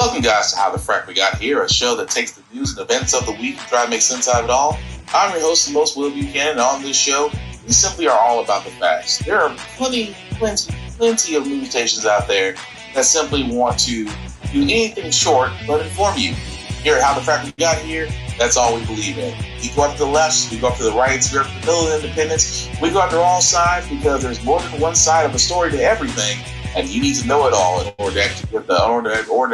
Welcome, guys, to How the Frack We Got Here, a show that takes the news and events of the week and try to make sense out of it all. I'm your host, the most Will Buchanan, and on this show, we simply are all about the facts. There are plenty of news stations out there that simply want to do anything short but inform you. Here at How the Frack We Got Here, that's all we believe in. We go up to the left, we go up to the right, we go up to the middle of independence, we go up to all sides because there's more than one side of a story to everything. And you need to know it all in order to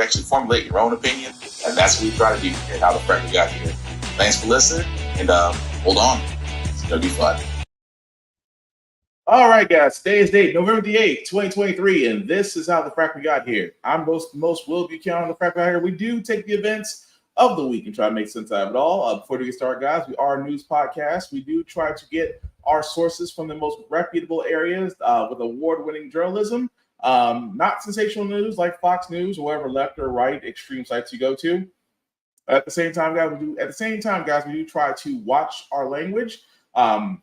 actually formulate your own opinion. And that's what we try to do here at How the Frack We Got Here. Thanks for listening, and hold on. It's going to be fun. All right, guys. Today's date, November the 8th, 2023, and this is How the Frack We Got Here. I'm most Will Buchanan on the Frack We Got Here. We do take the events of the week and try to make sense out of it all. Before we get started, guys, we are a news podcast. We do try to get our sources from the most reputable areas with award-winning journalism. Not sensational news like Fox News or whatever left or right extreme sites you go to. At the same time, guys, we do try to watch our language. But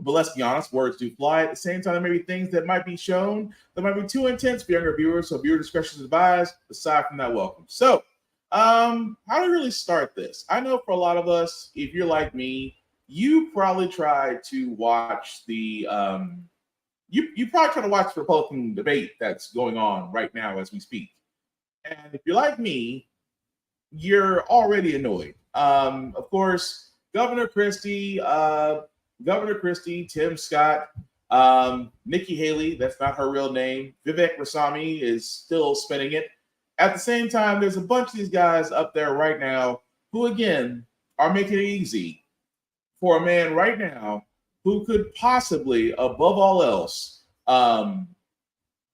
let's be honest, words do fly. At the same time, there may be things that might be shown that might be too intense for younger viewers, so viewer discretion is advised. Aside from that, welcome. So, how do we really start this? I know for a lot of us, if you're like me, you probably tried to watch the You probably try to watch the Republican debate that's going on right now as we speak. And if you're like me, you're already annoyed. Of course, Governor Christie, Tim Scott, Nikki Haley, that's not her real name. Vivek Ramaswamy is still spinning it. At the same time, there's a bunch of these guys up there right now who, again, are making it easy for a man right now who could possibly, above all else,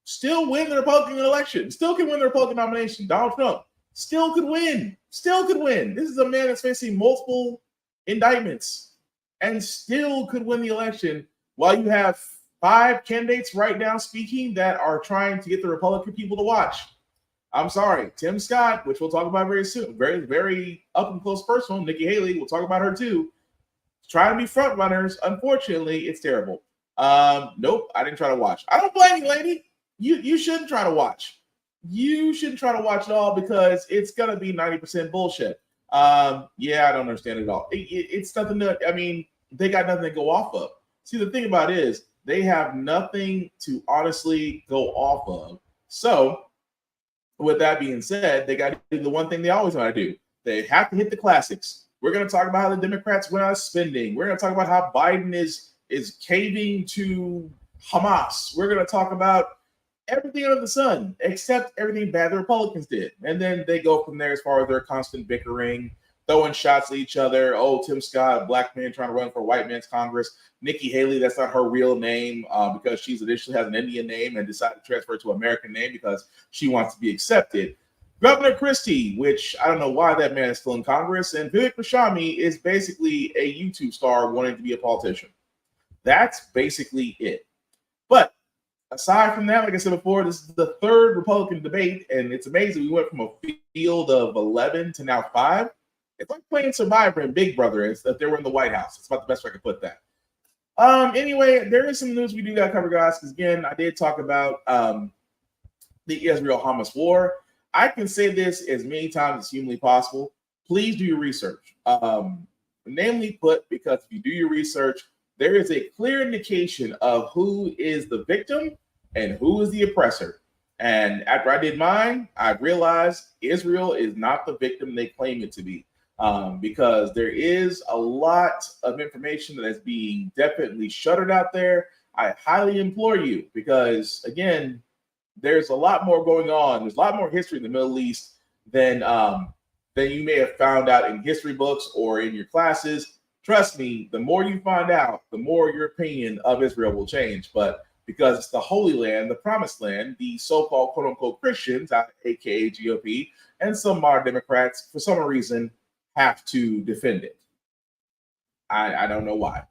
still win the Republican election, still can win the Republican nomination. Donald Trump still could win. This is a man that's facing multiple indictments and still could win the election while you have 5 candidates right now speaking that are trying to get the Republican people to watch. I'm sorry, Tim Scott, which we'll talk about very soon, very, very up and close personal. Nikki Haley, we'll talk about her too. Trying to be front runners. Unfortunately, it's terrible. Nope, I didn't try to watch. I don't blame you, lady. You shouldn't try to watch. You shouldn't try to watch at all because it's gonna be 90% bullshit. Yeah, I don't understand it at all. It's nothing that, I mean, they got nothing to go off of. See, the thing about it is they have nothing to honestly go off of. So, with that being said, they got to do the one thing they always want to do. They have to hit the classics. We're going to talk about how the Democrats went out spending. We're going to talk about how Biden is caving to Hamas. We're going to talk about everything under the sun except everything bad the Republicans did. And then they go from there as far as their constant bickering, throwing shots at each other. Oh, Tim Scott, a black man trying to run for a white man's Congress. Nikki Haley, that's not her real name because she's initially has an Indian name and decided to transfer it to an American name because she wants to be accepted. Governor Christie, which I don't know why that man is still in Congress, and Vivek Ramaswamy is basically a YouTube star wanting to be a politician. That's basically it. But aside from that, like I said before, this is the 3rd Republican debate, and it's amazing. We went from a field of 11 to now 5. It's like playing Survivor and Big Brother if they were in the White House. It's about the best way I could put that. Anyway, there is some news we do got to cover, guys, because, again, I did talk about the Israel-Hamas war. I can say this as many times as humanly possible. Please do your research. Namely put, because if you do your research, there is a clear indication of who is the victim and who is the oppressor. And after I did mine, I realized Israel is not the victim they claim it to be. Because there is a lot of information that is being definitely shuttered out there. I highly implore you because, again, there's a lot more going on. There's a lot more history in the Middle East than you may have found out in history books or in your classes. Trust me, the more you find out, the more your opinion of Israel will change. But because it's the Holy Land, the Promised Land, the so-called quote-unquote Christians, aka GOP, and some modern Democrats, for some reason, have to defend it. I don't know why.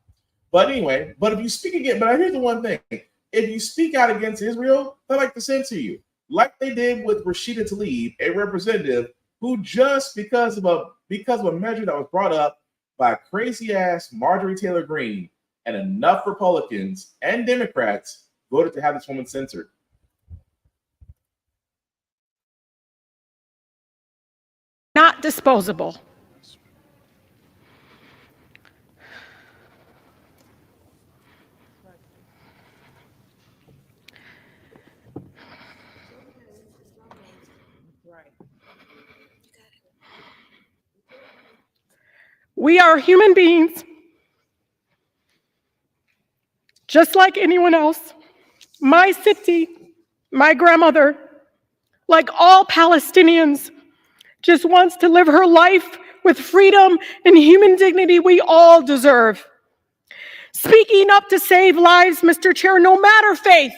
But anyway, but if you speak again, but here's the one thing. If you speak out against Israel, they like to censor you, like they did with Rashida Tlaib, a representative who just because of a measure that was brought up by crazy ass Marjorie Taylor Greene and enough Republicans and Democrats voted to have this woman censored. not disposable. We are human beings, just like anyone else. My city, my grandmother, like all Palestinians, just wants to live her life with freedom and human dignity we all deserve. Speaking up to save lives, Mr. Chair, no matter faith,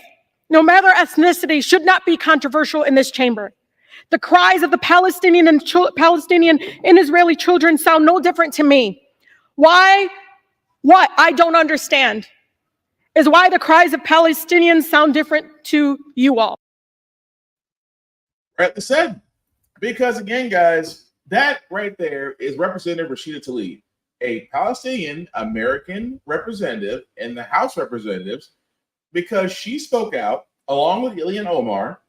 no matter ethnicity, should not be controversial in this chamber. The cries of the Palestinian and Israeli children sound no different to me. Why? What I don't understand is why the cries of Palestinians sound different to you all. Rightly said. Because again, guys, that right there is Representative Rashida Tlaib, a Palestinian American representative in the House of Representatives, because she spoke out along with Ilhan Omar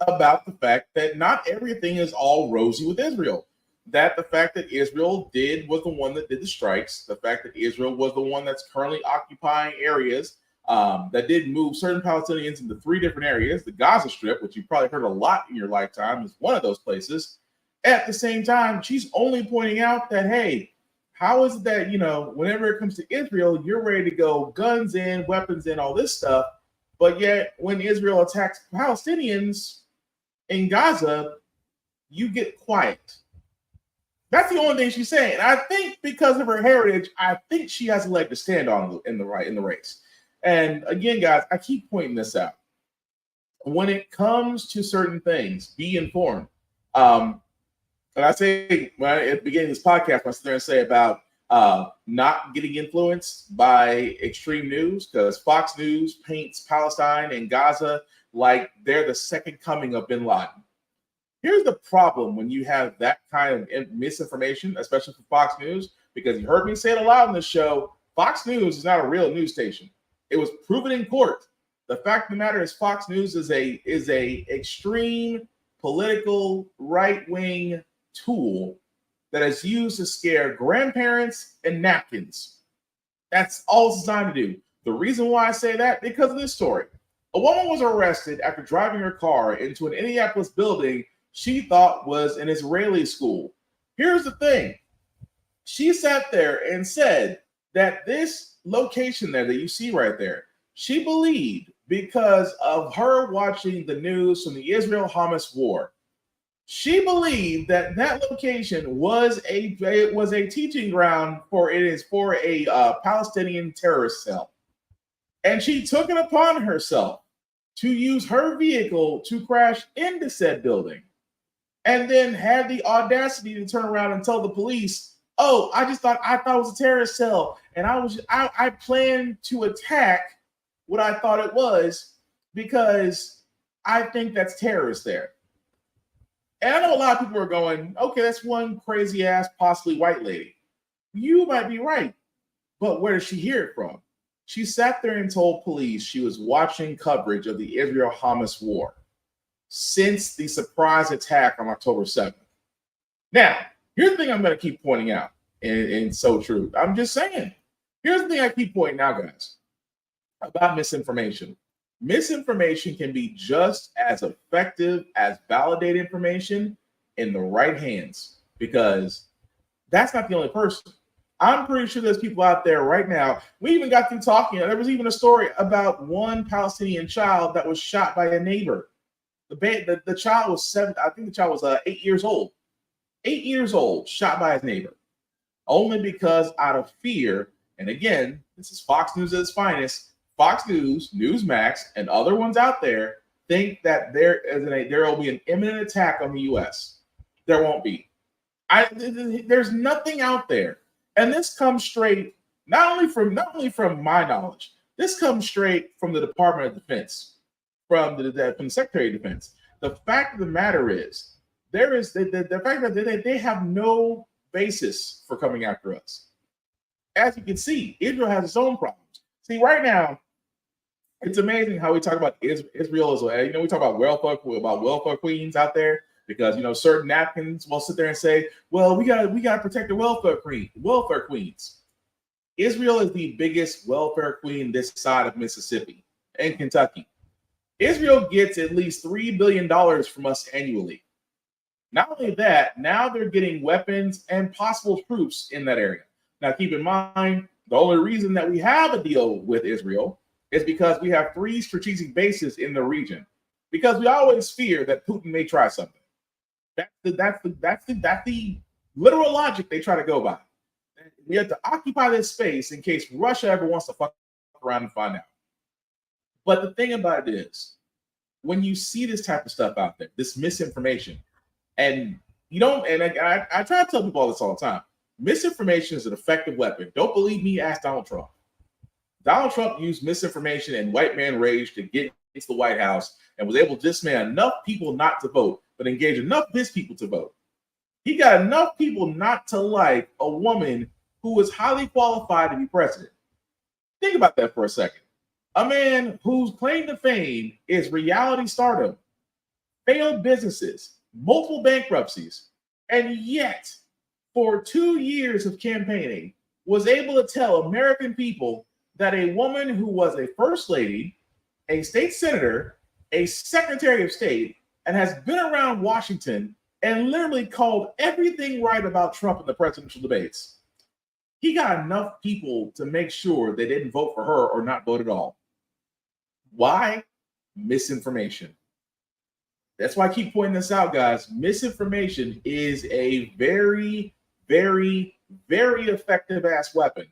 about the fact that not everything is all rosy with Israel. That the fact that Israel was the one that did the strikes, the fact that Israel was the one that's currently occupying areas that did move certain Palestinians into 3 different areas. The Gaza Strip, which you've probably heard a lot in your lifetime, is one of those places. At the same time, she's only pointing out that, hey, how is it that, whenever it comes to Israel, you're ready to go guns in, weapons in, all this stuff, but yet when Israel attacks Palestinians in Gaza, you get quiet. That's the only thing she's saying. I think because of her heritage, I think she has a leg to stand on in the race. And again, guys, I keep pointing this out. When it comes to certain things, be informed. And I say at the beginning of this podcast, I sit there and say about not getting influenced by extreme news, because Fox News paints Palestine and Gaza like they're the second coming of bin Laden. Here's the problem when you have that kind of misinformation, especially for Fox News, because you heard me say it a lot on this show, Fox News is not a real news station. It was proven in court. The fact of the matter is Fox News is a extreme political right-wing tool that is used to scare grandparents and napkins. That's all it's designed to do. The reason why I say that, because of this story. A woman was arrested after driving her car into an Indianapolis building she thought was an Israeli school. Here's the thing. She sat there and said that this location there that you see right there, she believed because of her watching the news from the Israel-Hamas war. She believed that location was a teaching ground for a Palestinian terrorist cell. And she took it upon herself to use her vehicle to crash into said building, and then had the audacity to turn around and tell the police, "Oh, I thought it was a terrorist cell, and I planned to attack what I thought it was because I think that's terrorists there." And I know a lot of people are going, "Okay, that's one crazy ass, possibly white lady." You might be right, but where did she hear it from? She sat there and told police she was watching coverage of the Israel-Hamas war since the surprise attack on October 7th. Now, here's the thing I'm going to keep pointing out, and so true. I'm just saying. Here's the thing I keep pointing out, guys, about misinformation. Misinformation can be just as effective as validated information in the right hands, because that's not the only person. I'm pretty sure there's people out there right now. We even got through talking. There was even a story about one Palestinian child that was shot by a neighbor. The child was 7. I think the child was 8 years old. 8 years old, shot by his neighbor, only because out of fear. And again, this is Fox News at its finest. Fox News, Newsmax, and other ones out there think that there will be an imminent attack on the U.S. There won't be. There's nothing out there. And this comes straight, not only from my knowledge, this comes straight from the Department of Defense, from the Secretary of Defense. The fact of the matter is, there is the fact that they have no basis for coming after us. As you can see, Israel has its own problems. See, right now, it's amazing how we talk about Israel as well. We talk about welfare queens out there. because certain napkins will sit there and say, well, we gotta protect the welfare queens. Israel is the biggest welfare queen this side of Mississippi and Kentucky. Israel gets at least $3 billion from us annually. Not only that, now they're getting weapons and possible troops in that area. Now, keep in mind, the only reason that we have a deal with Israel is because we have 3 strategic bases in the region. Because we always fear that Putin may try something. That's the literal logic they try to go by. We have to occupy this space in case Russia ever wants to fuck around and find out. But the thing about it is, when you see this type of stuff out there, this misinformation, and you don't, and I try to tell people all this all the time, misinformation is an effective weapon. Don't believe me? Ask Donald Trump. Donald Trump used misinformation and white man rage to get into the White House and was able to disman enough people not to vote, but engage enough of his people to vote. He got enough people not to like a woman who was highly qualified to be president. Think about that for a second. A man whose claim to fame is reality stardom, failed businesses, multiple bankruptcies, and yet for 2 years of campaigning was able to tell American people that a woman who was a first lady, a state senator, a secretary of state, and has been around Washington and literally called everything right about Trump in the presidential debates. He got enough people to make sure they didn't vote for her or not vote at all. Why? Misinformation. That's why I keep pointing this out, guys. Misinformation is a very, very, very effective ass weapon.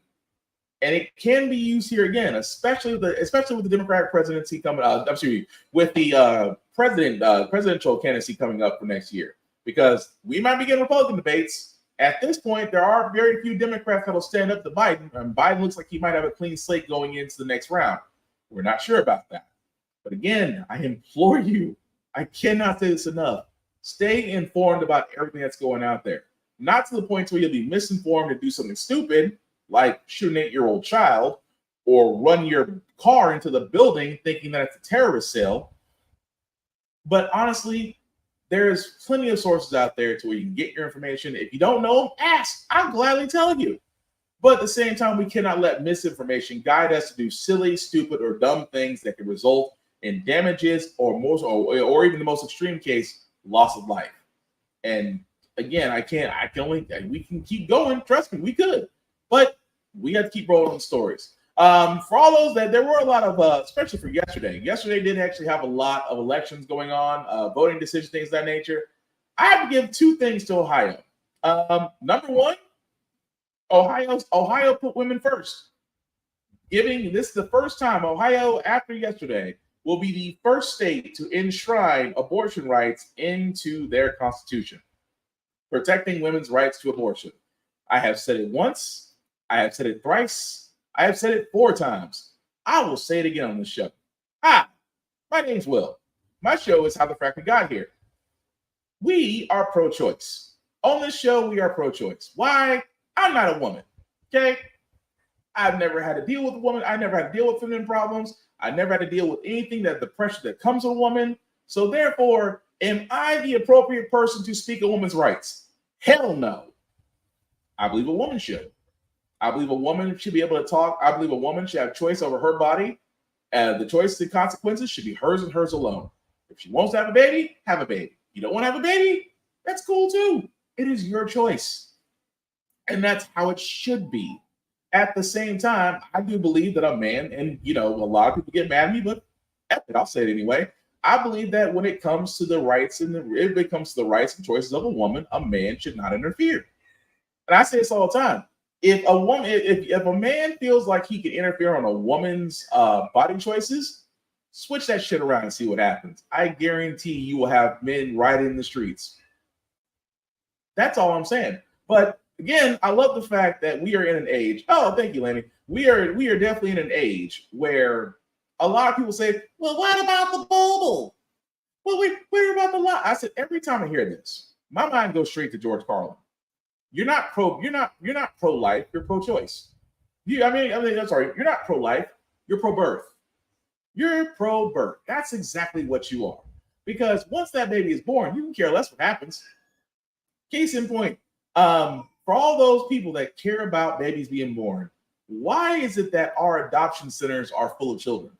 And it can be used here again, especially with the Democratic presidency coming up. With the presidential candidacy coming up for next year, because we might be getting Republican debates. At this point, there are very few Democrats that will stand up to Biden, and Biden looks like he might have a clean slate going into the next round. We're not sure about that. But again, I implore you, I cannot say this enough. Stay informed about everything that's going out there. Not to the point where you'll be misinformed and do something stupid, like shoot an 8-year-old child or run your car into the building thinking that it's a terrorist cell. But honestly, there's plenty of sources out there to where you can get your information. If you don't know them, ask. I'll gladly tell you. But at the same time, we cannot let misinformation guide us to do silly, stupid, or dumb things that can result in damages or even the most extreme case, loss of life. And again, we can keep going. Trust me, we could. But we have to keep rolling stories. For all those that there were a lot of, especially for yesterday. Yesterday did actually have a lot of elections going on, voting decisions, things of that nature. I have to give 2 things to Ohio. Number one, Ohio put women first. This is the first time Ohio, after yesterday, will be the first state to enshrine abortion rights into their constitution, protecting women's rights to abortion. I have said it once. I have said it thrice. I have said it 4 times. I will say it again on this show. Hi, my name's Will. My show is How the Frack We Got Here. We are pro-choice. On this show, we are pro-choice. Why? I'm not a woman, okay? I've never had to deal with a woman. I never had to deal with feminine problems. I never had to deal with anything the pressure that comes with a woman. So therefore, am I the appropriate person to speak a woman's rights? Hell no. I believe a woman should. I believe a woman should be able to talk. I believe a woman should have choice over her body. The choice and consequences should be hers and hers alone. If she wants to have a baby, have a baby. You don't want to have a baby? That's cool too. It is your choice. And that's how it should be. At the same time, I do believe that a man, and a lot of people get mad at me, but I'll say it anyway. I believe that when it comes to the rights and choices of a woman, a man should not interfere. And I say this all the time. If a man feels like he can interfere on a woman's body choices, switch that shit around and see what happens. I guarantee you will have men rioting in the streets. That's all I'm saying. But again, I love the fact that we are in an age. Oh, thank you, Lenny. We are definitely in an age where a lot of people say, "Well, what about the bubble? Well, we're about the law." I said every time I hear this, my mind goes straight to George Carlin. You're not pro-life. You're pro-choice. I'm sorry. You're not pro-life. You're pro-birth. You're pro-birth. That's exactly what you are. because once that baby is born, you can care less what happens. Case in point, for all those people that care about babies being born, why is it that our adoption centers are full of children?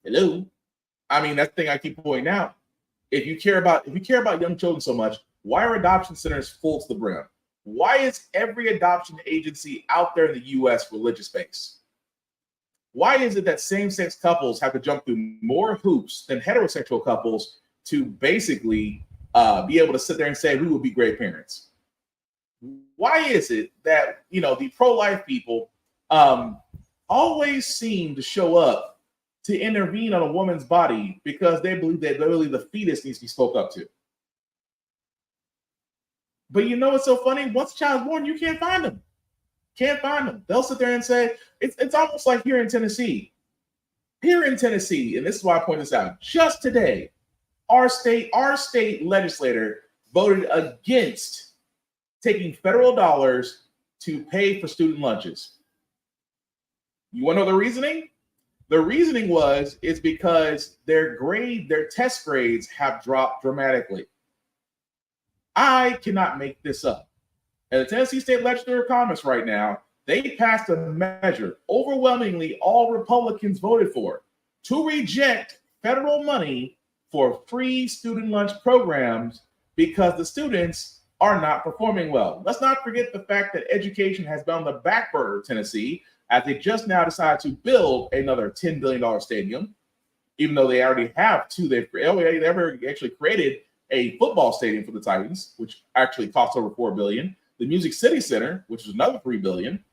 Hello? I mean, that's the thing I keep pointing out. If you care about young children so much, why are adoption centers full to the brim? Why is every adoption agency out there in the U.S. religious-based? Why is it that same-sex couples have to jump through more hoops than heterosexual couples to basically be able to sit there and say, we will be great parents? Why is it that, the pro-life people always seem to show up to intervene on a woman's body because they believe that literally the fetus needs to be spoke up to? But you know what's so funny? Once a child's born, you can't find them. Can't find them. They'll sit there and say, it's almost like here in Tennessee. Here in Tennessee, and this is why I point this out, just today, our state legislator voted against taking federal dollars to pay for student lunches. You want to know the reasoning? The reasoning is because their test grades have dropped dramatically. I cannot make this up. And the Tennessee State Legislature of Commerce right now, they passed a measure, overwhelmingly all Republicans voted for, to reject federal money for free student lunch programs because the students are not performing well. Let's not forget the fact that education has been on the back burner of Tennessee as they just now decided to build another $10 billion stadium, even though they already have two. They've never actually created a football stadium for the Titans, which actually costs over $4 billion. The Music City Center, which is another $3 billion.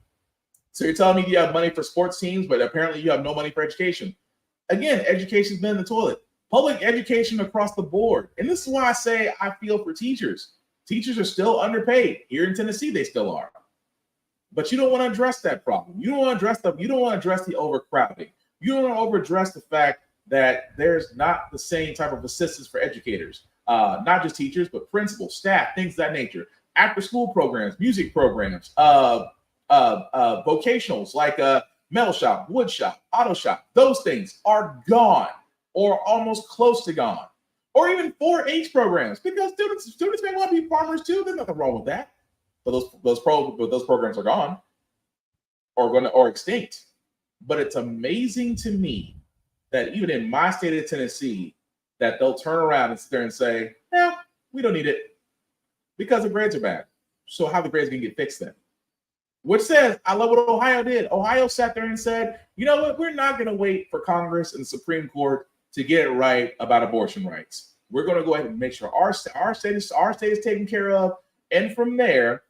So you're telling me you have money for sports teams, but apparently you have no money for education. Again, education's been in the toilet. Public education across the board. And this is why I say I feel for teachers. Teachers are still underpaid. Here in Tennessee, they still are. But you don't want to address that problem. You don't want to address the overcrowding. You don't want to address the fact that there's not the same type of assistance for educators, not just teachers, but principals, staff, things of that nature. After school programs, music programs, vocationals like metal shop, wood shop, auto shop, those things are gone or almost close to gone. Or even 4-H programs, because students may want to be farmers too. There's nothing wrong with that. But those programs are gone or extinct. But it's amazing to me that even in my state of Tennessee, that they'll turn around and sit there and say, we don't need it because the grades are bad. So how the grades can get fixed then? Which says, I love what Ohio did. Ohio sat there and said, you know what? We're not going to wait for Congress and the Supreme Court to get it right about abortion rights. We're going to go ahead and make sure our state is taken care of. And from there,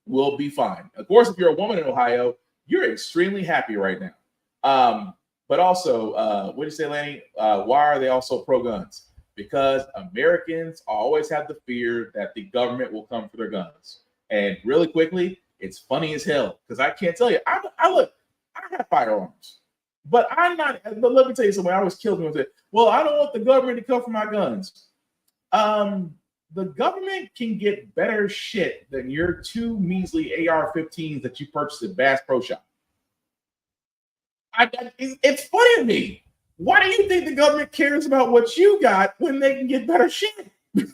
we'll be fine. Of course, if you're a woman in Ohio, you're extremely happy right now. But also, what do you say, Lanny? Why are they also pro-guns? Because Americans always have the fear that the government will come for their guns. And really quickly, it's funny as hell because I can't tell you. I have firearms, but I'm not. But let me tell you something. I always killed me with it. Well, I don't want the government to come for my guns. The government can get better shit than your 2 measly AR-15s that you purchased at Bass Pro Shop. It's funny to me. Why do you think the government cares about what you got when they can get better shit? The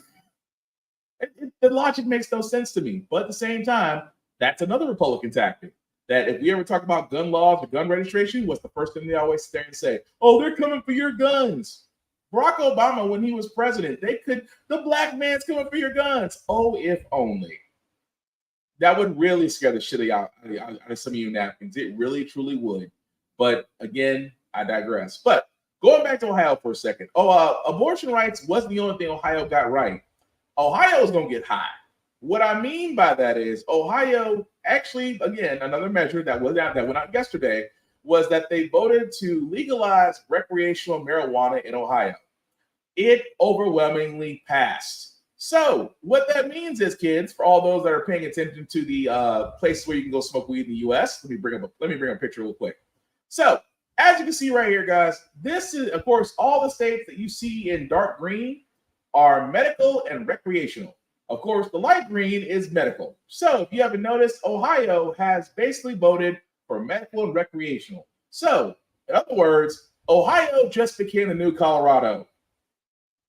logic makes no sense to me. But at the same time, that's another Republican tactic. That if we ever talk about gun laws or gun registration, what's the first thing they always sit there and say? Oh, they're coming for your guns. Barack Obama, when he was president, the black man's coming for your guns. Oh, if only. That would really scare the shit out of some of you napkins. It really, truly would. But again, I digress. But going back to Ohio for a second. Abortion rights wasn't the only thing Ohio got right. Ohio is going to get high. What I mean by that is Ohio actually, again, another measure that went out yesterday was that they voted to legalize recreational marijuana in Ohio. It overwhelmingly passed. So what that means is, kids, for all those that are paying attention to the places where you can go smoke weed in the U.S., let me bring up a picture real quick. So as you can see right here, guys, this is, of course, all the states that you see in dark green are medical and recreational. Of course, the light green is medical. So if you haven't noticed, Ohio has basically voted for medical and recreational. So in other words, Ohio just became the new Colorado,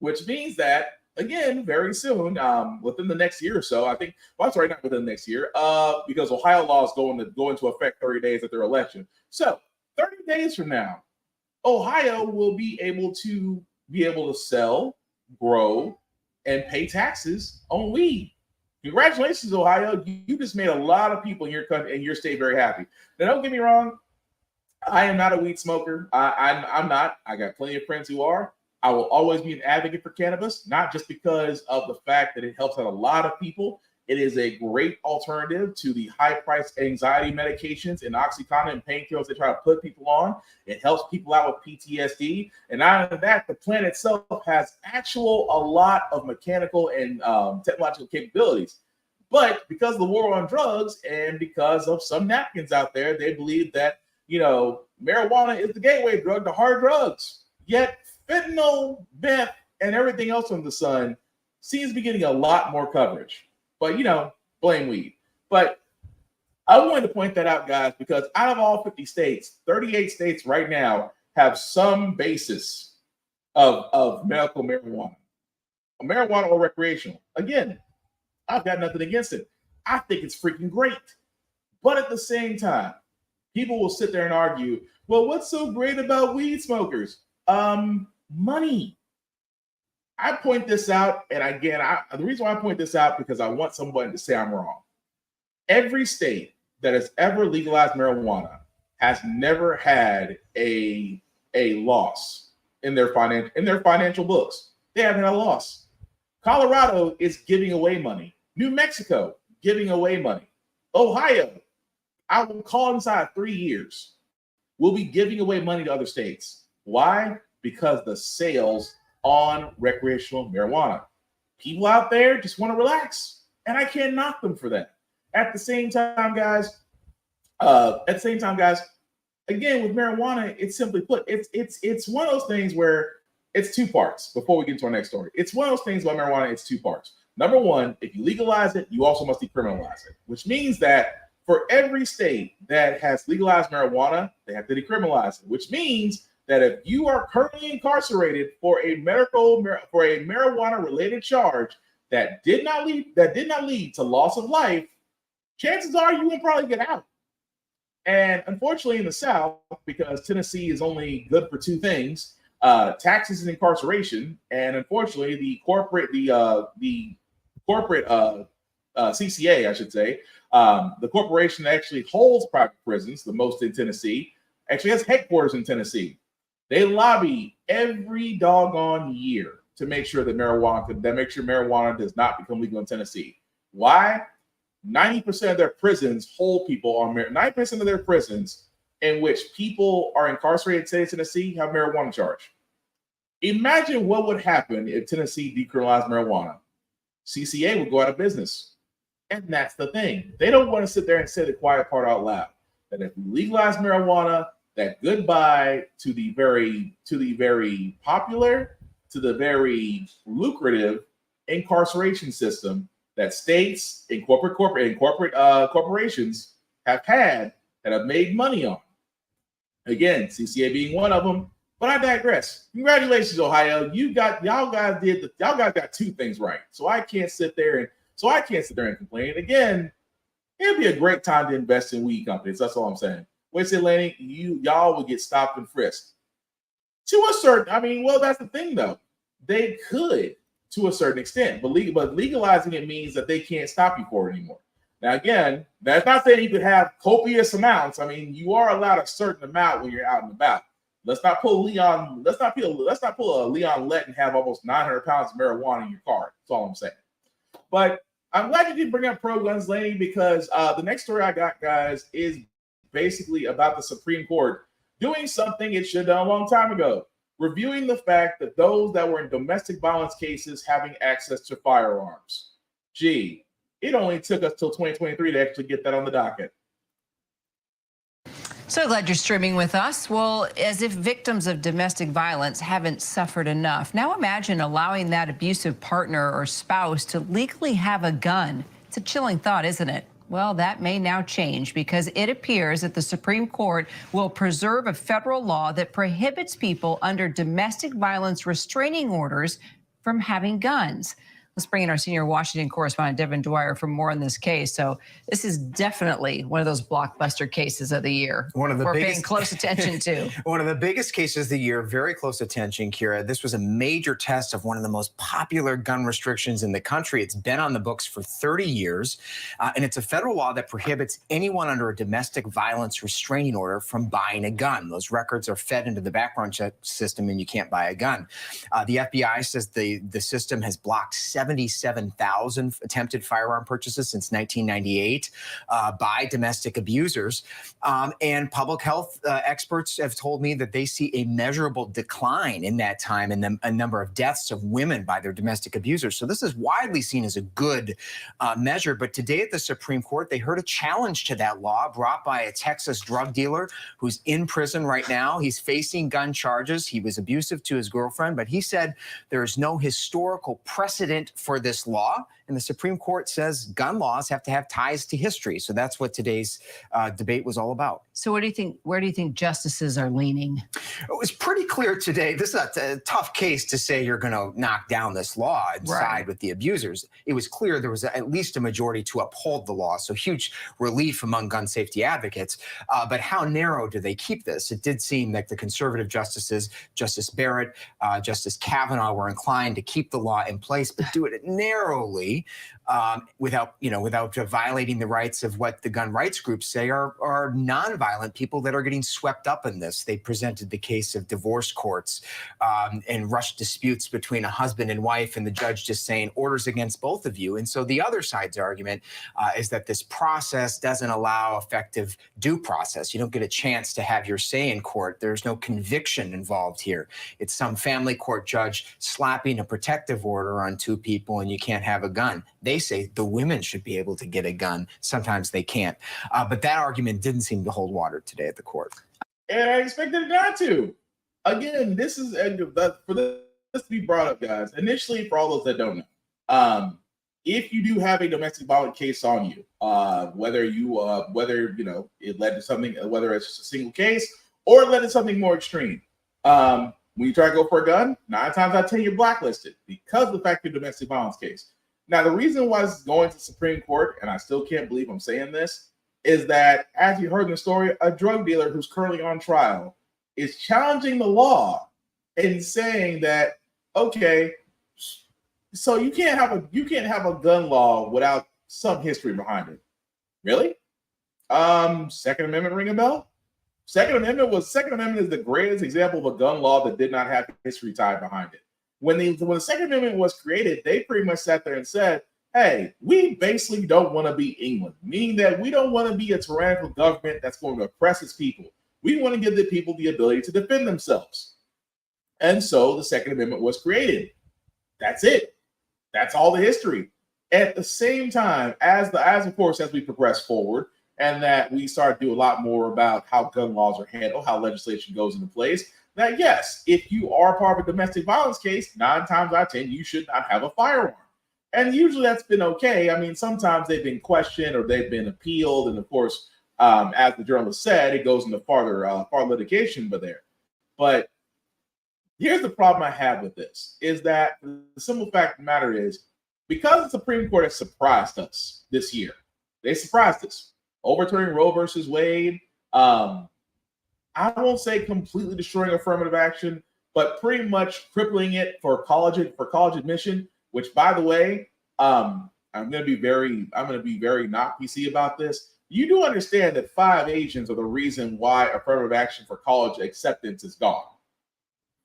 which means that, again, very soon, within the next year or so, I think, well, sorry, not within the next year, because Ohio law is going to go into effect 30 days after their election. So 30 days from now, Ohio will be able to sell, grow, and pay taxes on weed. Congratulations, Ohio. You just made a lot of people in your country and your state very happy. Now, don't get me wrong. I am not a weed smoker. I'm not. I got plenty of friends who are. I will always be an advocate for cannabis, not just because of the fact that it helps out a lot of people. It is a great alternative to the high-priced anxiety medications and OxyContin and painkillers they try to put people on. It helps people out with PTSD. And not only that, the plant itself has a lot of mechanical and technological capabilities. But because of the war on drugs and because of some napkins out there, they believe that, marijuana is the gateway drug to hard drugs. Yet fentanyl, meth, and everything else under the sun seems to be getting a lot more coverage. But, blame weed. But I wanted to point that out, guys, because out of all 50 states, 38 states right now have some basis of medical marijuana or recreational. Again, I've got nothing against it. I think it's freaking great. But at the same time, people will sit there and argue, well, what's so great about weed smokers? Money. I point this out, and again, the reason why I point this out because I want somebody to say I'm wrong. Every state that has ever legalized marijuana has never had a loss in their financial books. They haven't had a loss. Colorado is giving away money. New Mexico giving away money. Ohio, I will call inside 3 years, will be giving away money to other states. Why? Because the sales on recreational marijuana. People out there just want to relax, and I can't knock them for that. At the same time, guys, again, with marijuana, it's simply put, it's one of those things where it's two parts. Before we get to our next story, it's one of those things about marijuana. It's two parts. Number one, if you legalize it, you also must decriminalize it, which means that for every state that has legalized marijuana, they have to decriminalize it, which means that if you are currently incarcerated for a marijuana-related charge that did not lead to loss of life, chances are you will probably get out. And unfortunately, in the South, because Tennessee is only good for two things: taxes and incarceration. And unfortunately, the corporate CCA, I should say, the corporation that actually holds private prisons, the most in Tennessee, actually has headquarters in Tennessee. They lobby every doggone year to make sure that marijuana does not become legal in Tennessee. Why? 90% of their prisons hold people on 90% of their prisons in which people are incarcerated in Tennessee have marijuana charge. Imagine what would happen if Tennessee decriminalized marijuana. CCA would go out of business. And that's the thing. They don't want to sit there and say the quiet part out loud. That if we legalize marijuana, that goodbye to the very popular, to the very lucrative incarceration system that states and corporations have had that have made money on. Again, CCA being one of them. But I digress. Congratulations, Ohio. Y'all guys got two things right. So I can't sit there and complain. Again, it'd be a great time to invest in weed companies. That's all I'm saying. Wait a Lanny, y'all would get stopped and frisked. To a certain, that's the thing though. They could to a certain extent, but legalizing it means that they can't stop you for it anymore. Now, again, that's not saying you could have copious amounts. You are allowed a certain amount when you're out and about. Let's not pull a Leon Lett and have almost 900 pounds of marijuana in your car. That's all I'm saying. But I'm glad you did bring up pro guns, Laney, because the next story I got, guys, is basically about the Supreme Court doing something it should have done a long time ago, reviewing the fact that those that were in domestic violence cases having access to firearms. Gee, it only took us till 2023 to actually get that on the docket. So glad you're streaming with us. Well, as if victims of domestic violence haven't suffered enough. Now imagine allowing that abusive partner or spouse to legally have a gun. It's a chilling thought, isn't it? Well, that may now change because it appears that the Supreme Court will preserve a federal law that prohibits people under domestic violence restraining orders from having guns. Let's bring in our senior Washington correspondent, Devin Dwyer, for more on this case. So this is definitely one of those blockbuster cases of the year. One of the we're biggest, paying close attention to. One of the biggest cases of the year, very close attention, Kira. This was a major test of one of the most popular gun restrictions in the country. It's been on the books for 30 years, and it's a federal law that prohibits anyone under a domestic violence restraining order from buying a gun. Those records are fed into the background check system, and you can't buy a gun. The FBI says the system has blocked 77,000 attempted firearm purchases since 1998 by domestic abusers. And public health experts have told me that they see a measurable decline in that time in a number of deaths of women by their domestic abusers. So this is widely seen as a good measure. But today at the Supreme Court, they heard a challenge to that law brought by a Texas drug dealer who's in prison right now. He's facing gun charges. He was abusive to his girlfriend, but he said there is no historical precedent for this law. And the Supreme Court says gun laws have to have ties to history. So that's what today's debate was all about. So what do you think? Where do you think justices are leaning? It was pretty clear today. This is a tough case to say you're going to knock down this law and side with the abusers. It was clear there was at least a majority to uphold the law. So huge relief among gun safety advocates. But how narrow do they keep this? It did seem like the conservative justices, Justice Barrett, Justice Kavanaugh, were inclined to keep the law in place, but do it narrowly. Without violating the rights of what the gun rights groups say are nonviolent people that are getting swept up in this. They presented the case of divorce courts and rushed disputes between a husband and wife, and the judge just saying orders against both of you. And so the other side's argument is that this process doesn't allow effective due process. You don't get a chance to have your say in court. There's no conviction involved here. It's some family court judge slapping a protective order on two people, and you can't have a gun. They say the women should be able to get a gun. Sometimes they can't. But that argument didn't seem to hold water today at the court. And I expected it not to. Again, this is for this to be brought up, guys. Initially, for all those that don't know, if you do have a domestic violence case on you, whether it led to something, whether it's just a single case or it led to something more extreme, when you try to go for a gun, 9 times out of 10 you're blacklisted because of the fact of your domestic violence case. Now, the reason why it's going to the Supreme Court, and I still can't believe I'm saying this, is that, as you heard in the story, a drug dealer who's currently on trial is challenging the law and saying that, okay, so you can't have a gun law without some history behind it. Really? Second Amendment ring a bell? Second Amendment is the greatest example of a gun law that did not have history tied behind it. When the Second Amendment was created, they pretty much sat there and said, hey, we basically don't want to be England, meaning that we don't want to be a tyrannical government that's going to oppress its people. We want to give the people the ability to defend themselves. And so the Second Amendment was created. That's it. That's all the history. At the same time, as we progress forward and that we start to do a lot more about how gun laws are handled, how legislation goes into place, that yes, if you are part of a domestic violence case, 9 times out of 10, you should not have a firearm. And usually that's been okay. I mean, sometimes they've been questioned or they've been appealed. And of course, as the journalist said, it goes into far litigation But here's the problem I have with this, is that the simple fact of the matter is, because the Supreme Court has surprised us this year, they surprised us, overturning Roe versus Wade, I won't say completely destroying affirmative action, but pretty much crippling it for college admission. Which, by the way, I'm going to be very not PC about this. You do understand that 5 Asians are the reason why affirmative action for college acceptance is gone.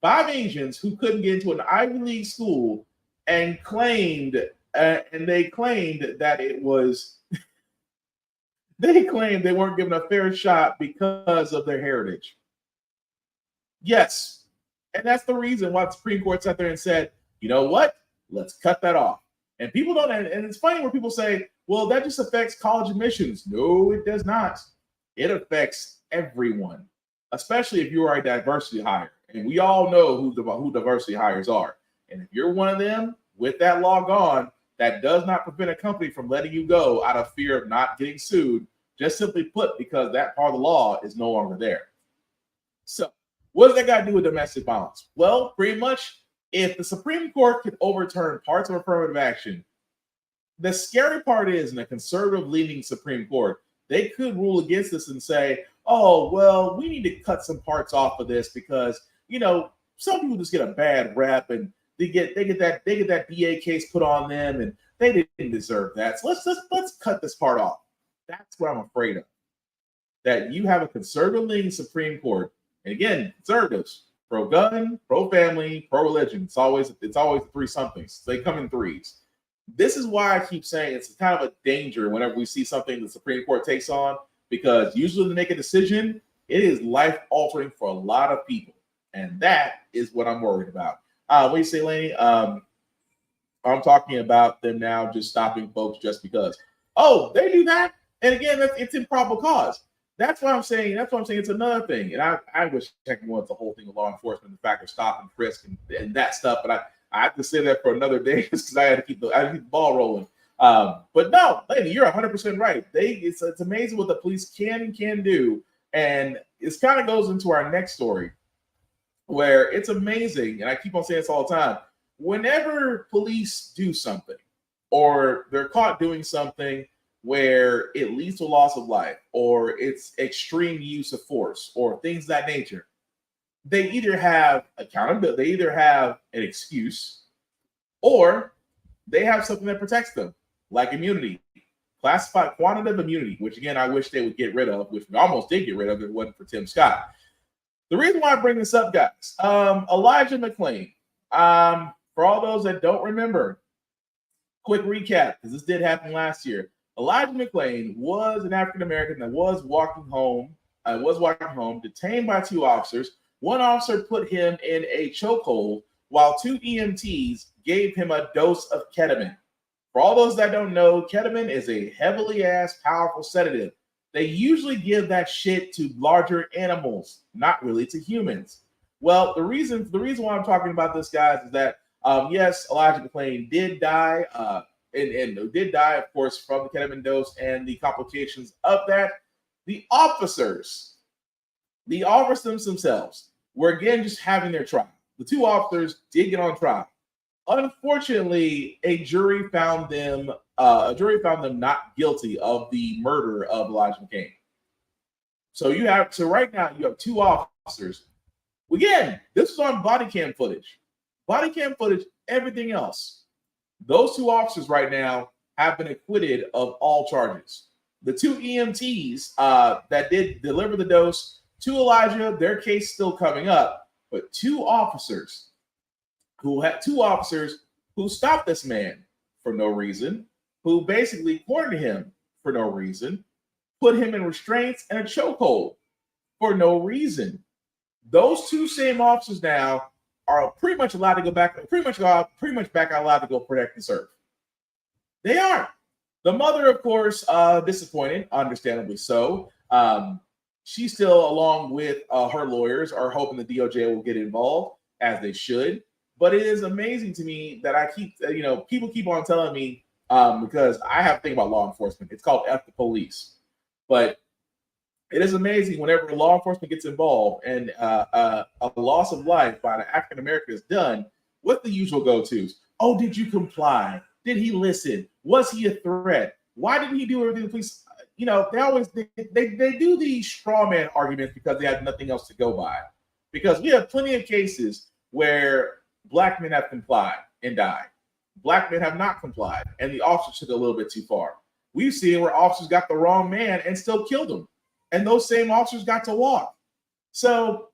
5 Asians who couldn't get into an Ivy League school and claimed that it was. They claimed they weren't given a fair shot because of their heritage. Yes. And that's the reason why the Supreme Court sat there and said, you know what? Let's cut that off. And people don't, and it's funny where people say, well, that just affects college admissions. No, it does not. It affects everyone, especially if you are a diversity hire. And we all know who diversity hires are. And if you're one of them, with that law gone, that does not prevent a company from letting you go out of fear of not getting sued, just simply put, because that part of the law is no longer there. So what does that got to do with domestic violence? Well, pretty much if the Supreme Court could overturn parts of affirmative action, the scary part is in a conservative-leaning Supreme Court, they could rule against this and say, oh, well, we need to cut some parts off of this because, some people just get a bad rep and they get that DA case put on them and they didn't deserve that. So let's cut this part off. That's what I'm afraid of. That you have a conservative-leaning Supreme Court, and again, conservatives, pro-gun, pro-family, pro-religion. It's always three somethings. They come in threes. This is why I keep saying it's kind of a danger whenever we see something the Supreme Court takes on, because usually when they make a decision, it is life-altering for a lot of people. And that is what I'm worried about. What do you say, Lainey? I'm talking about them now just stopping folks just because. Oh, they do that? And again, it's improbable cause. That's why I'm saying it's another thing. And I wish Tech wants the whole thing of law enforcement, the fact of stop and frisk and that stuff, but I have to say that for another day because I had to keep the ball rolling. But no, lady, you're 100% right. It's amazing what the police can do, and it kind of goes into our next story, where it's amazing, and I keep on saying this all the time. Whenever police do something, or they're caught doing something where it leads to loss of life, or it's extreme use of force, or things of that nature, they either have accountability, they either have an excuse, or they have something that protects them, like immunity, classified quantitative immunity, which again, I wish they would get rid of, which we almost did get rid of if it wasn't for Tim Scott. The reason why I bring this up, guys, Elijah McClain, for all those that don't remember, quick recap, because this did happen last year. Elijah McClain was an African-American that was walking home, detained by two officers. One officer put him in a chokehold while two EMTs gave him a dose of ketamine. For all those that don't know, ketamine is a heavily powerful sedative. They usually give that shit to larger animals, not really to humans. Well, the reason why I'm talking about this, guys, is that yes, Elijah McClain did die, and did die, of course, from the ketamine dose and the complications of that. The officers themselves were again just having their trial. The two officers did get on trial. Unfortunately, a jury found them not guilty of the murder of Elijah McClain. So right now you have two officers. Again, this was on body cam footage. Everything else. Those two officers right now have been acquitted of all charges. The two EMTs that did deliver the dose to Elijah, their case still coming up, but two officers who stopped this man for no reason, who basically cornered him for no reason, put him in restraints and a chokehold for no reason. Those two same officers now are pretty much allowed to go back, allowed to go protect and serve. They are. The mother, of course, disappointed, understandably so. She still, along with her lawyers, are hoping the DOJ will get involved, as they should. But it is amazing to me that people keep on telling me, because I have to think about law enforcement. It's called F the police. But it is amazing whenever law enforcement gets involved and a loss of life by an African American is done, what the usual go-tos? Oh, did you comply? Did he listen? Was he a threat? Why didn't he do everything the police? They do these straw man arguments because they have nothing else to go by. Because we have plenty of cases where Black men have complied and died. Black men have not complied, and the officers took it a little bit too far. We've seen where officers got the wrong man and still killed him. And those same officers got to walk. So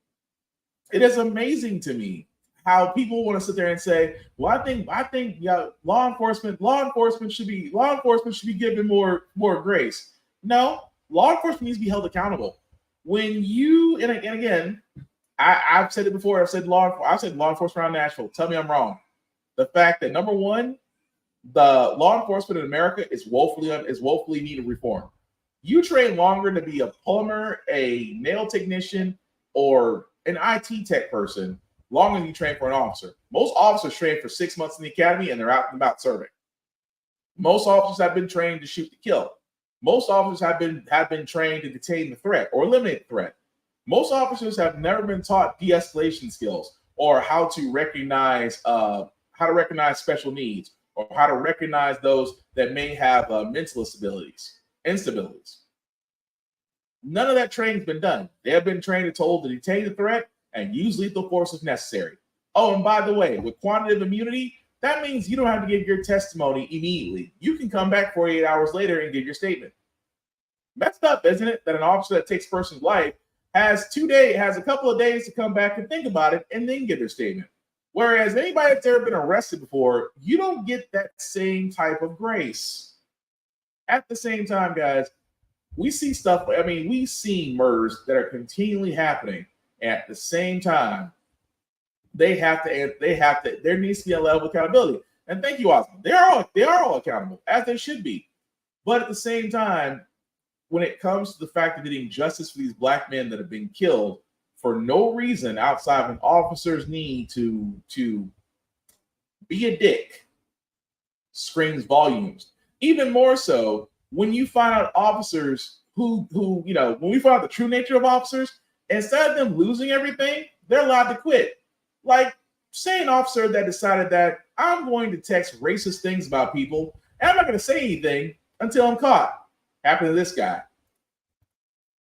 it is amazing to me how people want to sit there and say, "Well, I think law enforcement should be given more grace." No, law enforcement needs to be held accountable. When you and again, I've said it before. I've said law enforcement around Nashville. Tell me I'm wrong. The fact that number one, the law enforcement in America is woefully needed reform. You train longer to be a plumber, a nail technician, or an IT tech person longer than you train for an officer. Most officers train for 6 months in the academy and they're out and about serving. Most officers have been trained to shoot to kill. Most officers have been trained to detain the threat or eliminate the threat. Most officers have never been taught de-escalation skills or how to recognize special needs or how to recognize those that may have mental instabilities. None of that training's been done. They have been trained and told to detain the threat and use lethal force if necessary. Oh, and by the way, with quantitative immunity, that means you don't have to give your testimony immediately. You can come back 48 hours later and give your statement. Messed up, isn't it, that an officer that takes a person's life has a couple of days to come back and think about it and then give their statement. Whereas anybody that's ever been arrested before, you don't get that same type of grace. At the same time, guys, we see stuff. I mean, we see murders that are continually happening. At the same time, there needs to be a level of accountability. And thank you, Osmond. They are all accountable, as they should be. But at the same time, when it comes to the fact of getting justice for these black men that have been killed for no reason outside of an officer's need to be a dick, screams volumes. Even more so when you find out officers when we find out the true nature of officers, instead of them losing everything, they're allowed to quit. Like, say an officer that decided that I'm going to text racist things about people and I'm not going to say anything until I'm caught. Happened to this guy.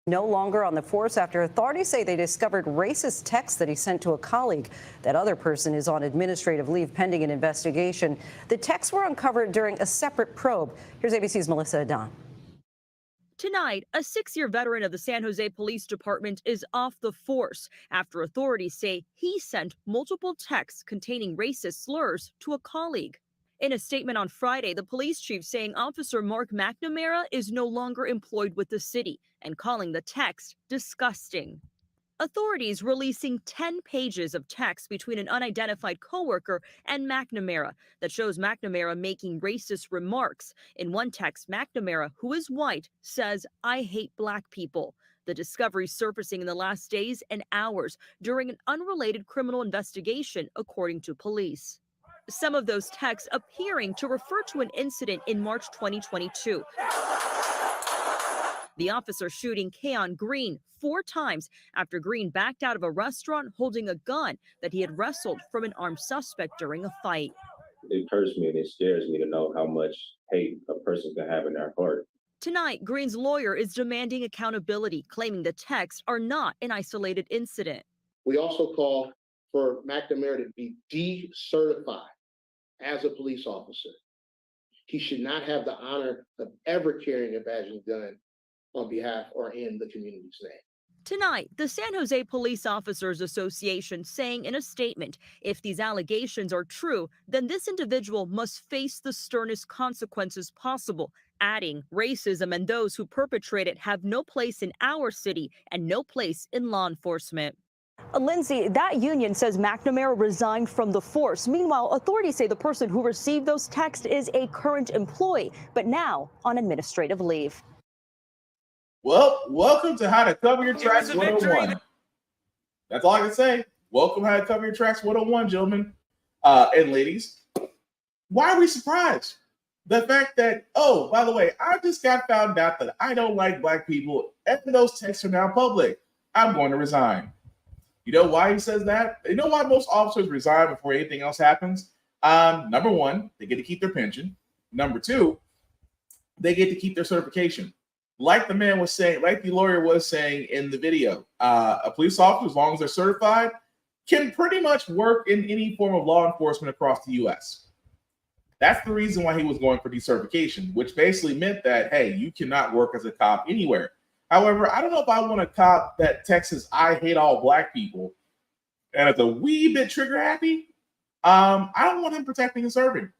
No longer on the force after authorities say they discovered racist texts that he sent to a colleague. That other person is on administrative leave pending an investigation. The texts were uncovered during a separate probe. Here's ABC's Melissa Adon. Tonight, a 6-year veteran of the San Jose Police Department is off the force after authorities say he sent multiple texts containing racist slurs to a colleague. In a statement on Friday, the police chief saying Officer Mark McNamara is no longer employed with the city and calling the text disgusting. Authorities releasing 10 pages of text between an unidentified coworker and McNamara that shows McNamara making racist remarks. In one text, McNamara, who is white, says, "I hate black people." The discovery surfacing in the last days and hours during an unrelated criminal investigation, according to police. Some of those texts appearing to refer to an incident in March 2022. The officer shooting Keon Green 4 times after Green backed out of a restaurant holding a gun that he had wrestled from an armed suspect during a fight. It hurts me and it scares me to know how much hate a person can have in their heart. Tonight, Green's lawyer is demanding accountability, claiming the texts are not an isolated incident. We also call for McNamara to be decertified as a police officer. He should not have the honor of ever carrying a badge and gun on behalf or in the community's name. Tonight, the San Jose Police Officers Association saying in a statement, if these allegations are true, then this individual must face the sternest consequences possible, adding racism and those who perpetrate it have no place in our city and no place in law enforcement. Lindsay, that union says McNamara resigned from the force. Meanwhile, authorities say the person who received those texts is a current employee, but now on administrative leave. Well, welcome to How to Cover Your Tracks 101. That's all I can say. Welcome to How to Cover Your Tracks 101, gentlemen and ladies. Why are we surprised? The fact that, oh, by the way, I just got found out that I don't like black people and those texts are now public. I'm going to resign. You know why he says that? You know why most officers resign before anything else happens? Number one, they get to keep their pension. Number two, they get to keep their certification. Like the man was saying, like the lawyer was saying in the video, a police officer, as long as they're certified, can pretty much work in any form of law enforcement across the U.S. That's the reason why he was going for decertification, which basically meant that, hey, you cannot work as a cop anywhere. However, I don't know if I want a cop that texts, "I hate all black people," and it's a wee bit trigger happy. I don't want him protecting and serving.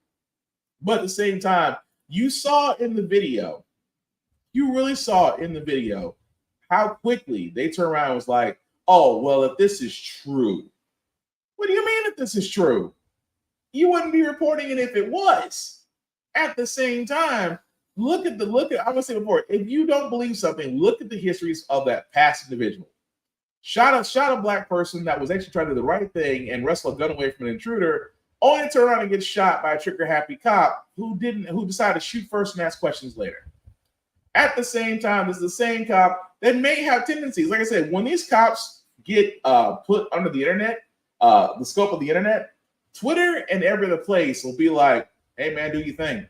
But at the same time, you saw in the video, you really saw in the video how quickly they turned around and was like, oh, well, if this is true. What do you mean if this is true? You wouldn't be reporting it if it was. At the same time, look at, I'm going to say before, if you don't believe something, look at the histories of that past individual. Shot a black person that was actually trying to do the right thing and wrestle a gun away from an intruder only to turn around and get shot by a trigger-happy cop who decided to shoot first and ask questions later. At the same time, this is the same cop that may have tendencies. Like I said, when these cops get put under the internet, the scope of the internet, Twitter and every other place will be like, hey man, do your thing.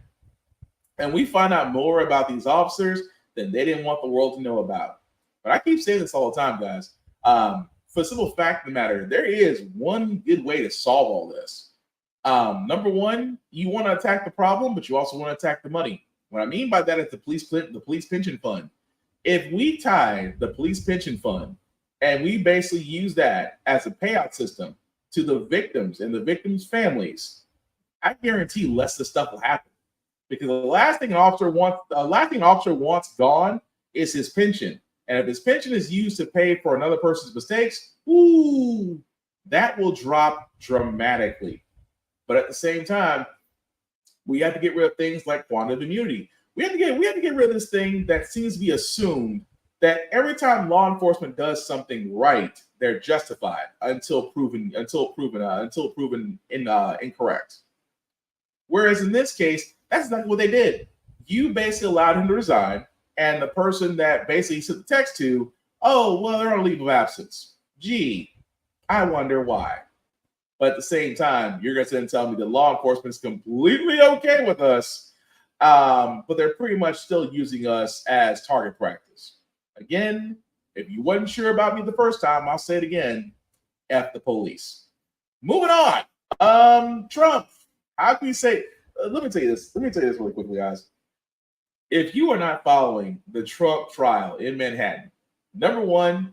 And we find out more about these officers than they didn't want the world to know about. But I keep saying this all the time, guys. For the simple fact of the matter, there is one good way to solve all this. Number one, you want to attack the problem, but you also want to attack the money. What I mean by that is the police pension fund. If we tie the police pension fund and we basically use that as a payout system to the victims and the victims' families, I guarantee less of this stuff will happen. Because the last thing an officer wants gone is his pension. And if his pension is used to pay for another person's mistakes, that will drop dramatically. But at the same time, we have to get rid of things like quantum immunity. We have to get rid of this thing that seems to be assumed that every time law enforcement does something right, they're justified until proven incorrect. Whereas in this case, that's exactly what they did. You basically allowed him to resign, and the person that basically sent the text to, oh, well, they're on a leave of absence. Gee, I wonder why. But at the same time, you're going to sit and tell me that law enforcement is completely okay with us, but they're pretty much still using us as target practice. Again, if you wasn't sure about me the first time, I'll say it again, F the police. Moving on. Trump, how can you say, let me tell you this really quickly, guys. If you are not following the Trump trial in Manhattan, number one,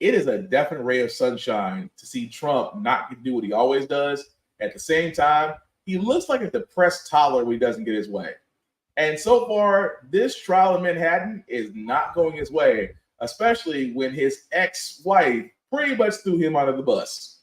it is a definite ray of sunshine to see Trump not do what he always does. At the same time, he looks like a depressed toddler when he doesn't get his way. And so far, this trial in Manhattan is not going his way, especially when his ex-wife pretty much threw him under the bus.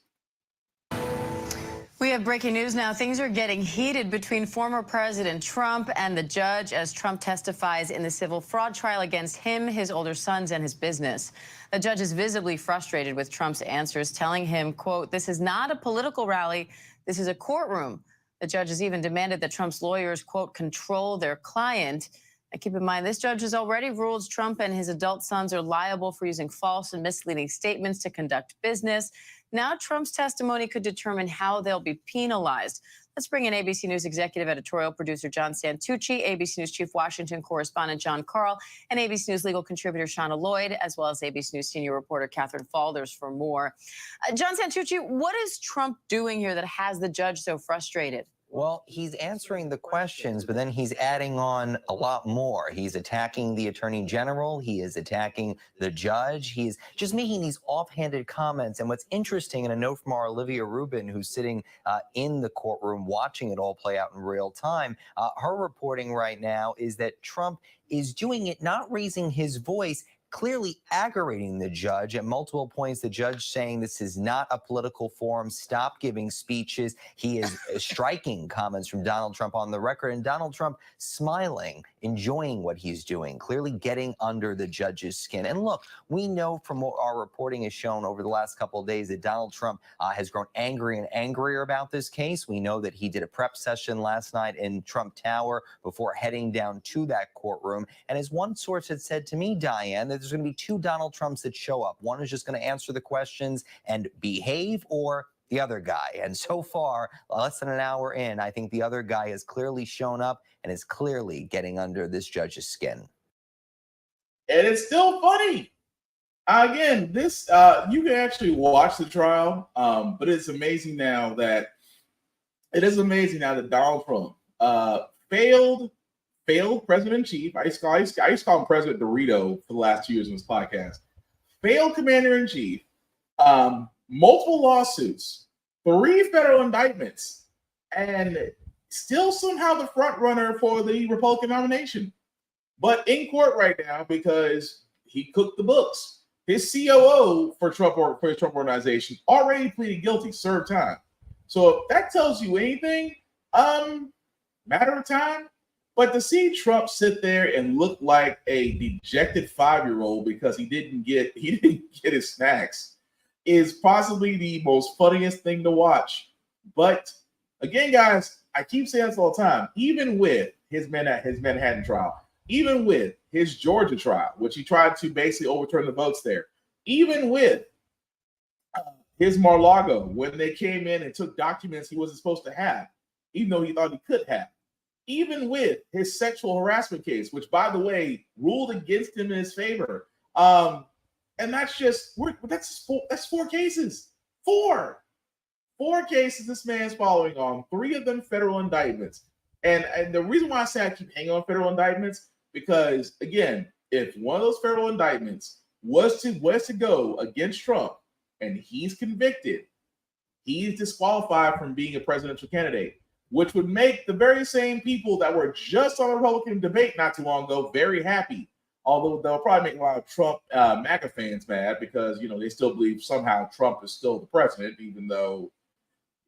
We have breaking news now. Things are getting heated between former President Trump and the judge as Trump testifies in the civil fraud trial against him, his older sons, and his business. The judge is visibly frustrated with Trump's answers, telling him, quote, "This is not a political rally. This is a courtroom." The judge has even demanded that Trump's lawyers, quote, "control their client." And keep in mind, this judge has already ruled Trump and his adult sons are liable for using false and misleading statements to conduct business. Now Trump's testimony could determine how they'll be penalized. Let's bring in ABC News executive editorial producer John Santucci, ABC News chief Washington correspondent John Karl, and ABC News legal contributor Shauna Lloyd, as well as ABC News senior reporter Catherine Falders for more. John Santucci, what is Trump doing here that has the judge so frustrated? Well, he's answering the questions, but then he's adding on a lot more. He's attacking the attorney general. He is attacking the judge. He's just making these offhanded comments. And what's interesting, and a note from our Olivia Rubin, who's sitting in the courtroom watching it all play out in real time, her reporting right now is that Trump is doing it, not raising his voice, clearly aggravating the judge at multiple points. The judge saying this is not a political forum. Stop giving speeches. He is striking comments from Donald Trump on the record, and Donald Trump smiling, enjoying what he's doing, clearly getting under the judge's skin. And look, we know from what our reporting has shown over the last couple of days that Donald Trump has grown angry and angrier about this case. We know that he did a prep session last night in Trump Tower before heading down to that courtroom. And as one source had said to me, Diane, that there's going to be two Donald Trumps that show up. One is just going to answer the questions and behave, or the other guy. And so far, less than an hour in, I think the other guy has clearly shown up and is clearly getting under this judge's skin. And it's still funny. Again, this you can actually watch the trial, but it's amazing now that Donald Trump failed president-in-chief. I used to call him President Dorito for the last 2 years on this podcast. Failed commander-in-chief, multiple lawsuits, 3 federal indictments, and still somehow the front runner for the Republican nomination. But in court right now because he cooked the books. His COO for his Trump organization already pleaded guilty, served time. So if that tells you anything, matter of time. But to see Trump sit there and look like a dejected 5-year-old because he didn't get his snacks is possibly the most funniest thing to watch. But Again, guys, I keep saying this all the time. Even with his Manhattan trial, even with his Georgia trial, which he tried to basically overturn the votes there, even with his Mar-a-Lago, when they came in and took documents he wasn't supposed to have, even though he thought he could have, even with his sexual harassment case, which, by the way, ruled against him in his favor. And that's just, that's four cases. Four cases this man's following on, 3 of them federal indictments. And the reason why I say I keep hanging on federal indictments, because, again, if one of those federal indictments was to go against Trump and he's convicted, he's disqualified from being a presidential candidate, which would make the very same people that were just on the Republican debate not too long ago very happy. Although they'll probably make a lot of Trump MAGA fans mad because, you know, they still believe somehow Trump is still the president, even though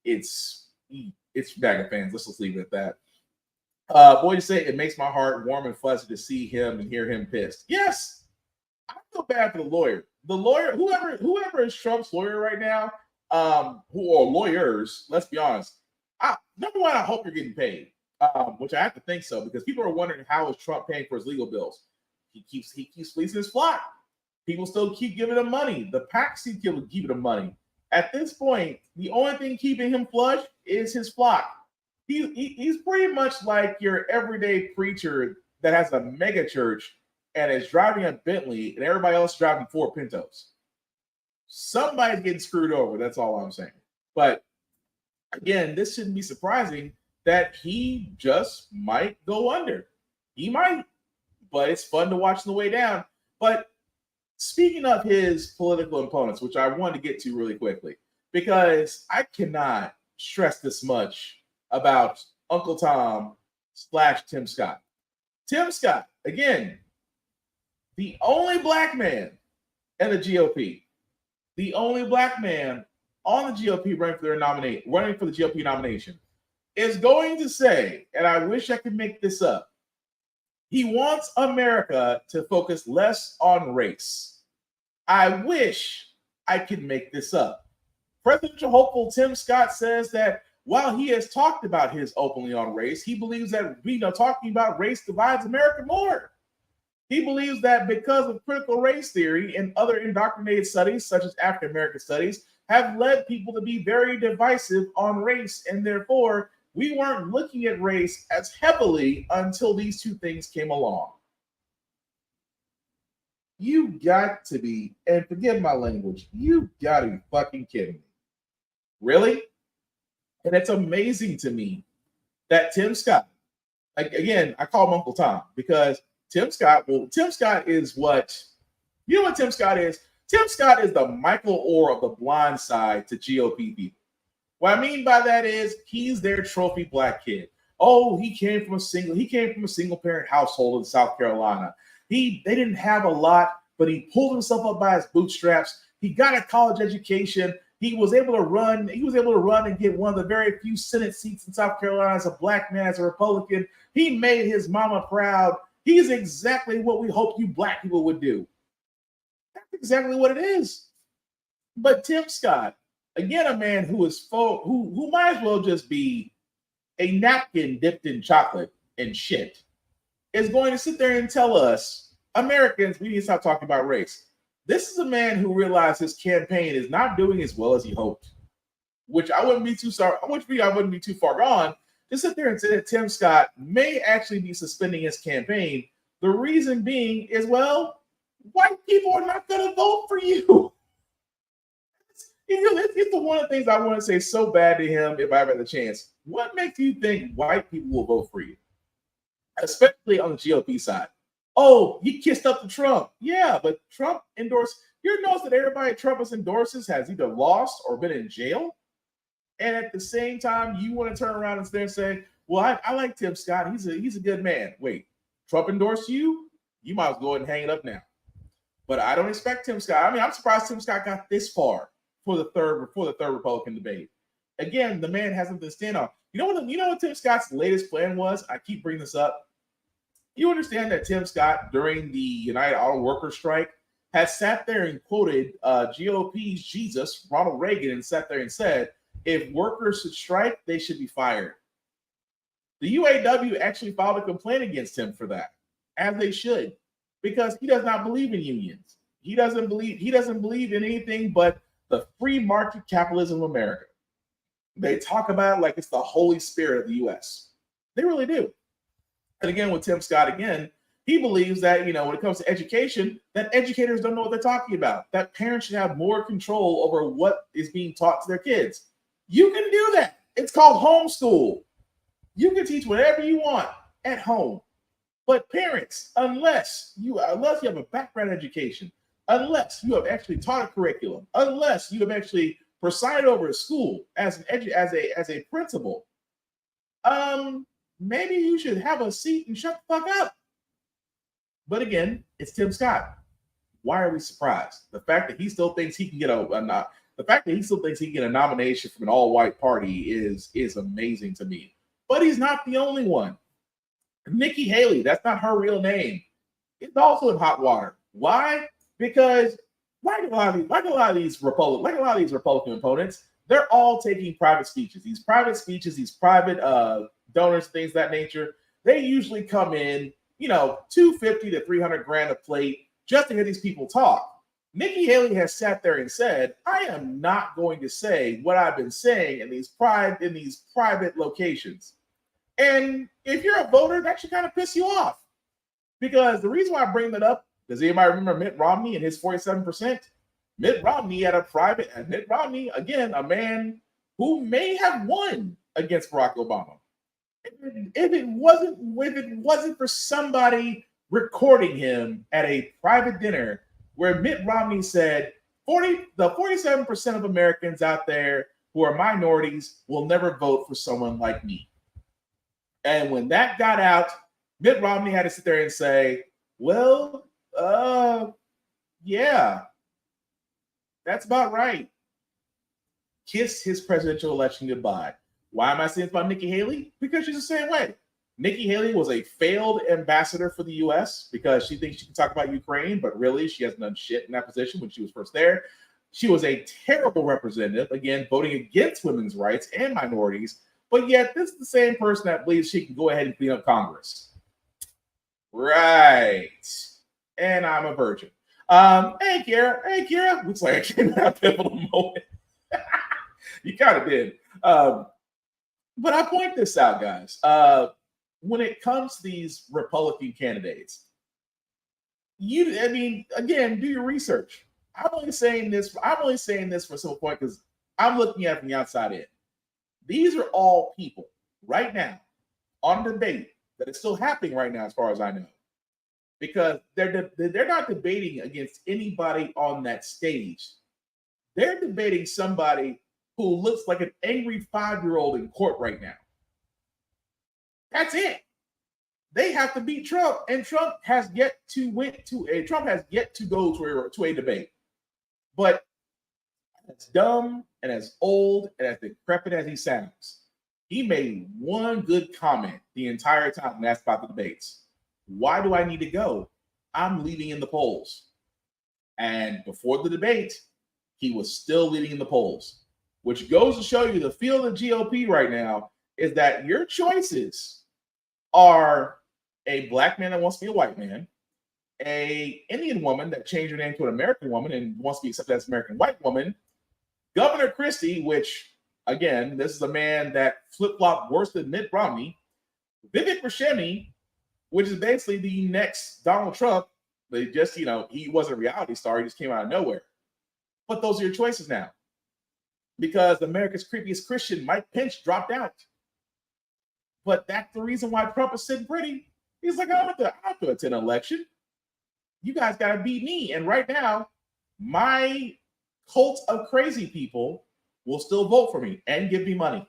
it's MAGA fans. Let's just leave it at that. Boy, you say it makes my heart warm and fuzzy to see him and hear him pissed. Yes, I feel bad for the lawyer. The lawyer, whoever is Trump's lawyer right now, who are lawyers, let's be honest. Number one, I hope you're getting paid, which I have to think so, because people are wondering how is Trump paying for his legal bills. He keeps fleecing his flock. People still keep giving him money. The PACs keep giving him money. At this point, the only thing keeping him flush is his flock. He's pretty much like your everyday preacher that has a mega church and is driving a Bentley and everybody else is driving 4 Pintos. Somebody's getting screwed over. That's all I'm saying. But again, this shouldn't be surprising that he just might go under. He might. But it's fun to watch on the way down. But speaking of his political opponents, which I wanted to get to really quickly, because I cannot stress this much about Uncle Tom / Tim Scott. Tim Scott, again, the only black man in the GOP, the only black man on the GOP running for the GOP nomination, is going to say, and I wish I could make this up, he wants America to focus less on race. I wish I could make this up. Presidential hopeful Tim Scott says that while he has talked about his openly on race, he believes that talking about race divides America more. He believes that because of critical race theory and other indoctrinated studies, such as African American studies, have led people to be very divisive on race, and therefore we weren't looking at race as heavily until these two things came along. You got to be, and forgive my language, you got to be fucking kidding me. Really? And it's amazing to me that Tim Scott, again, I call him Uncle Tom because Tim Scott is what, you know what Tim Scott is? Tim Scott is the Michael Oher of the Blind Side to GOP people. What I mean by that is he's their trophy black kid. Oh, he came from a single parent household in South Carolina. They didn't have a lot, but he pulled himself up by his bootstraps. He got a college education. He was able to run and get one of the very few Senate seats in South Carolina as a black man, as a Republican. He made his mama proud. He's exactly what we hoped you black people would do. That's exactly what it is. But Tim Scott, again, a man who might as well just be a napkin dipped in chocolate and shit, is going to sit there and tell us, Americans, we need to stop talking about race. This is a man who realized his campaign is not doing as well as he hoped, which I wouldn't be too far gone to sit there and say that Tim Scott may actually be suspending his campaign. The reason being is, well, white people are not going to vote for you. It's the one of the things I want to say so bad to him if I ever had the chance. What makes you think white people will vote for you? Especially on the GOP side. Oh, he kissed up to Trump. Yeah, but Trump endorsed. You notice that everybody Trump endorses has either lost or been in jail. And at the same time, you want to turn around and say, well, I like Tim Scott. He's a good man. Wait, Trump endorsed you? You might as well go ahead and hang it up now. But I don't expect Tim Scott. I mean, I'm surprised Tim Scott got this far for the third Republican debate. Again, the man has something to stand on. You know what Tim Scott's latest plan was? I keep bringing this up. You understand that Tim Scott, during the United Auto Workers strike, had sat there and quoted GOP's Jesus, Ronald Reagan, and sat there and said, if workers should strike, they should be fired. The UAW actually filed a complaint against him for that, as they should, because he does not believe in unions. He doesn't believe in anything but the free market capitalism of America. They talk about it like it's the holy spirit of the US. They really do. And again, with Tim Scott, again, he believes that, when it comes to education, that educators don't know what they're talking about, that parents should have more control over what is being taught to their kids. You can do that. It's called homeschool. You can teach whatever you want at home. But parents, unless you have a background education, unless you have actually taught a curriculum, unless you have actually presided over a school as a principal, maybe you should have a seat and shut the fuck up. But again, it's Tim Scott. Why are we surprised? The fact that he still thinks he can get a nomination from an all-white party is amazing to me. But he's not the only one. Nikki Haley, that's not her real name, is also in hot water. Why? Because like a lot of these Republican opponents, they're all taking private speeches. These private donors, things of that nature, they usually come in, $250 to $300 a plate just to hear these people talk. Nikki Haley has sat there and said, I am not going to say what I've been saying in these private locations. And if you're a voter, that should kind of piss you off. Because the reason why I bring that up, does anybody remember Mitt Romney and his 47%? Mitt Romney, again, a man who may have won against Barack Obama. If it wasn't for somebody recording him at a private dinner where Mitt Romney said, the 47% of Americans out there who are minorities will never vote for someone like me. And when that got out, Mitt Romney had to sit there and say, well, yeah, that's about right. Kiss his presidential election goodbye. Why am I saying it's about Nikki Haley? Because she's the same way. Nikki Haley was a failed ambassador for the U.S. because she thinks she can talk about Ukraine, but really she hasn't done shit in that position when she was first there. She was a terrible representative, again, voting against women's rights and minorities. But yet, this is the same person that believes she can go ahead and clean up Congress. Right. And I'm a virgin. Hey, Kara. Looks like I came out of a pivotal moment. You kind of did. But I point this out, guys. When it comes to these Republican candidates, again, do your research. I'm only saying this for a simple point because I'm looking at it from the outside in. These are all people right now on debate that is still happening right now, as far as I know, because they're not debating against anybody on that stage. They're debating somebody who looks like an angry 5-year-old in court right now. That's it. They have to beat Trump, and Trump has yet to go to a debate. But as dumb and as old and as decrepit as he sounds, he made one good comment the entire time when asked about the debates. Why do I need to go? I'm leading in the polls. And before the debate, he was still leading in the polls, which goes to show you the feel of the GOP right now is that your choices are a black man that wants to be a white man, a Indian woman that changed her name to an American woman and wants to be accepted as an American white woman, Governor Christie, which, again, this is a man that flip-flopped worse than Mitt Romney, Vivek Ramaswamy, which is basically the next Donald Trump. They just, he wasn't a reality star. He just came out of nowhere. But those are your choices now. Because America's creepiest Christian, Mike Pence, dropped out. But that's the reason why Trump is sitting pretty. He's like, I don't have to attend an election. You guys got to beat me. And right now, my cult of crazy people will still vote for me and give me money.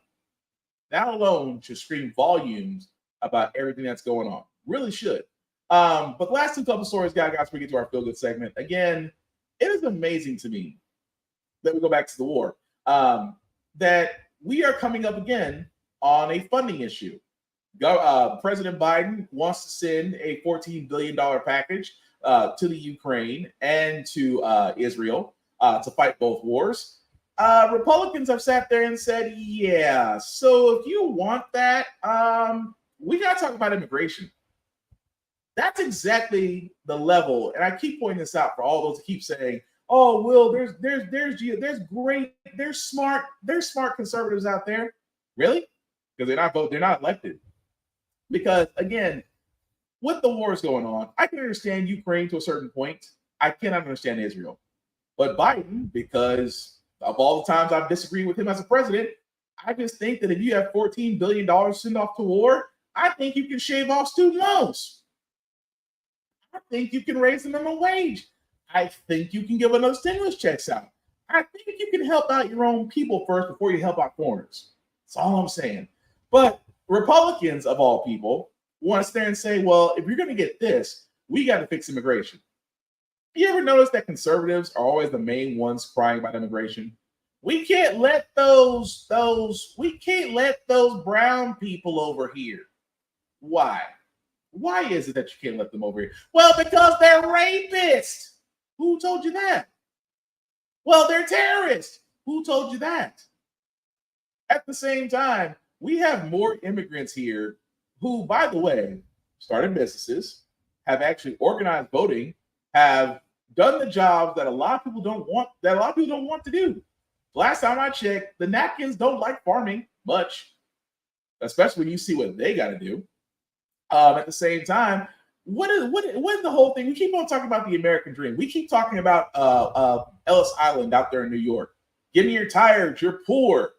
That alone should scream volumes about everything that's going on. Really should. But the last two couple stories, guys, we get to our feel-good segment. Again, it is amazing to me that we go back to the war, that we are coming up again on a funding issue. President Biden wants to send a $14 billion package to the Ukraine and to Israel to fight both wars. Republicans have sat there and said, yeah, so if you want that, we got to talk about immigration. That's exactly the level. And I keep pointing this out for all those who keep saying, oh, Will, there's smart conservatives out there. Really? Because they're not elected. Because again, with the wars going on, I can understand Ukraine to a certain point. I cannot understand Israel. But Biden, because of all the times I've disagreed with him as a president, I just think that if you have $14 billion to send off to war, I think you can shave off student loans. I think you can raise the minimum wage. I think you can give another stimulus checks out. I think you can help out your own people first before you help out foreigners. That's all I'm saying. But Republicans, of all people, want to stand and say, well, if you're going to get this, we got to fix immigration. You ever notice that conservatives are always the main ones crying about immigration? We can't let those brown people over here. Why? Why is it that you can't let them over here? Well, because they're rapists. Who told you that? Well, they're terrorists. Who told you that? At the same time, we have more immigrants here who, by the way, started businesses, have actually organized voting, have done the jobs that a lot of people don't want to do. Last time I checked, the napkins don't like farming much, especially when you see what they got to do. At the same time, what is the whole thing? We keep on talking about the American dream. We keep talking about Ellis Island out there in New York. Give me your tires, you're poor.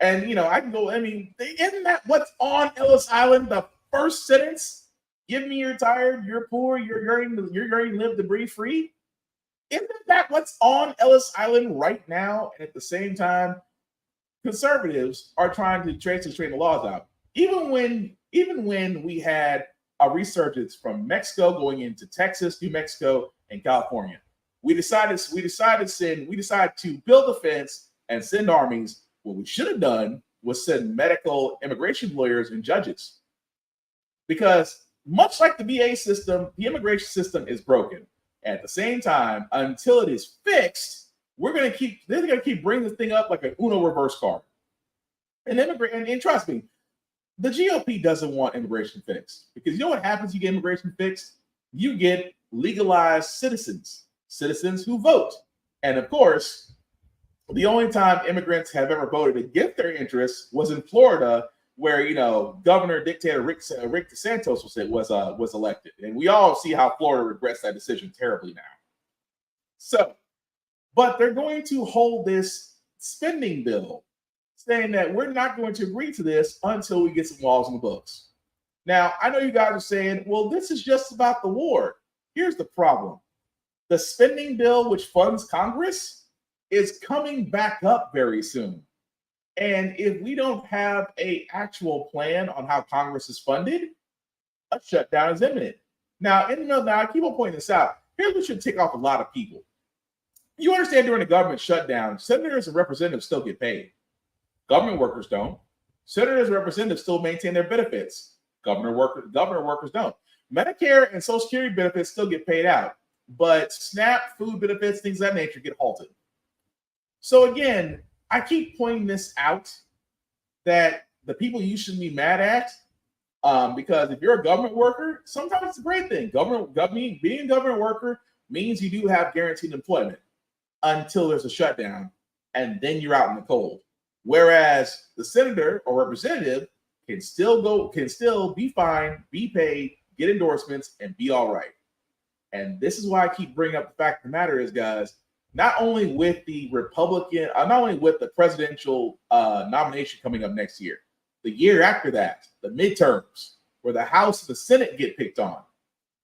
And, I can go, isn't that what's on Ellis Island? The first sentence, give me your tire, you're poor, you're going to live to breathe free. Isn't that what's on Ellis Island right now? And at the same time, conservatives are trying to straighten the laws out. Even when we had a resurgence from Mexico going into Texas, New Mexico, and California, we decided to build a fence and send armies. What we should have done was send medical immigration lawyers and judges. Because much like the VA system, the immigration system is broken. At the same time, until it is fixed, they're going to keep bringing this thing up like an Uno reverse card. And trust me, the GOP doesn't want immigration fixed, because you know what happens? You get immigration fixed, you get legalized citizens who vote. And of course, the only time immigrants have ever voted against their interests was in Florida, where Governor Dictator Rick DeSantis was elected, and we all see how Florida regrets that decision terribly now. So, but they're going to hold this spending bill, saying that we're not going to agree to this until we get some laws in the books. Now, I know you guys are saying, well, this is just about the war. Here's the problem: the spending bill, which funds Congress, is coming back up very soon. And if we don't have an actual plan on how Congress is funded, a shutdown is imminent. Now, I keep on pointing this out. Here's what should tick off a lot of people. You understand, during the government shutdown, senators and representatives still get paid. Government workers don't. Senators and representatives still maintain their benefits. Government workers don't. Medicare and Social Security benefits still get paid out, but SNAP, food benefits, things of that nature get halted. So again, I keep pointing this out, that the people you shouldn't be mad at, because if you're a government worker, sometimes it's a great thing. Being a government worker means you do have guaranteed employment until there's a shutdown, and then you're out in the cold. Whereas the senator or representative can still be fine, be paid, get endorsements, and be all right. And this is why I keep bringing up the fact of the matter is, guys, not only with the presidential nomination coming up next year, the year after that, the midterms, where the House and the Senate get picked on.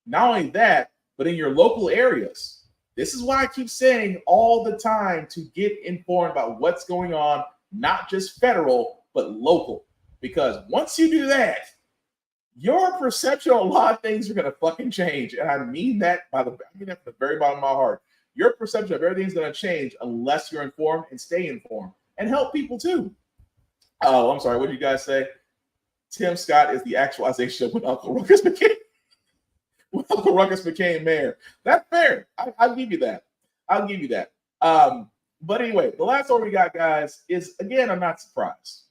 Not only that, but in your local areas. This is why I keep saying all the time to get informed about what's going on, not just federal, but local. Because once you do that, your perception on a lot of things are going to fucking change. And I mean that from the very bottom of my heart. Your perception of everything's going to change unless you're informed and stay informed and help people too. Oh, I'm sorry. What did you guys say? Tim Scott is the actualization of when Uncle Ruckus became mayor. That's fair. I'll give you that. But anyway, the last story we got, guys, is, again, I'm not surprised.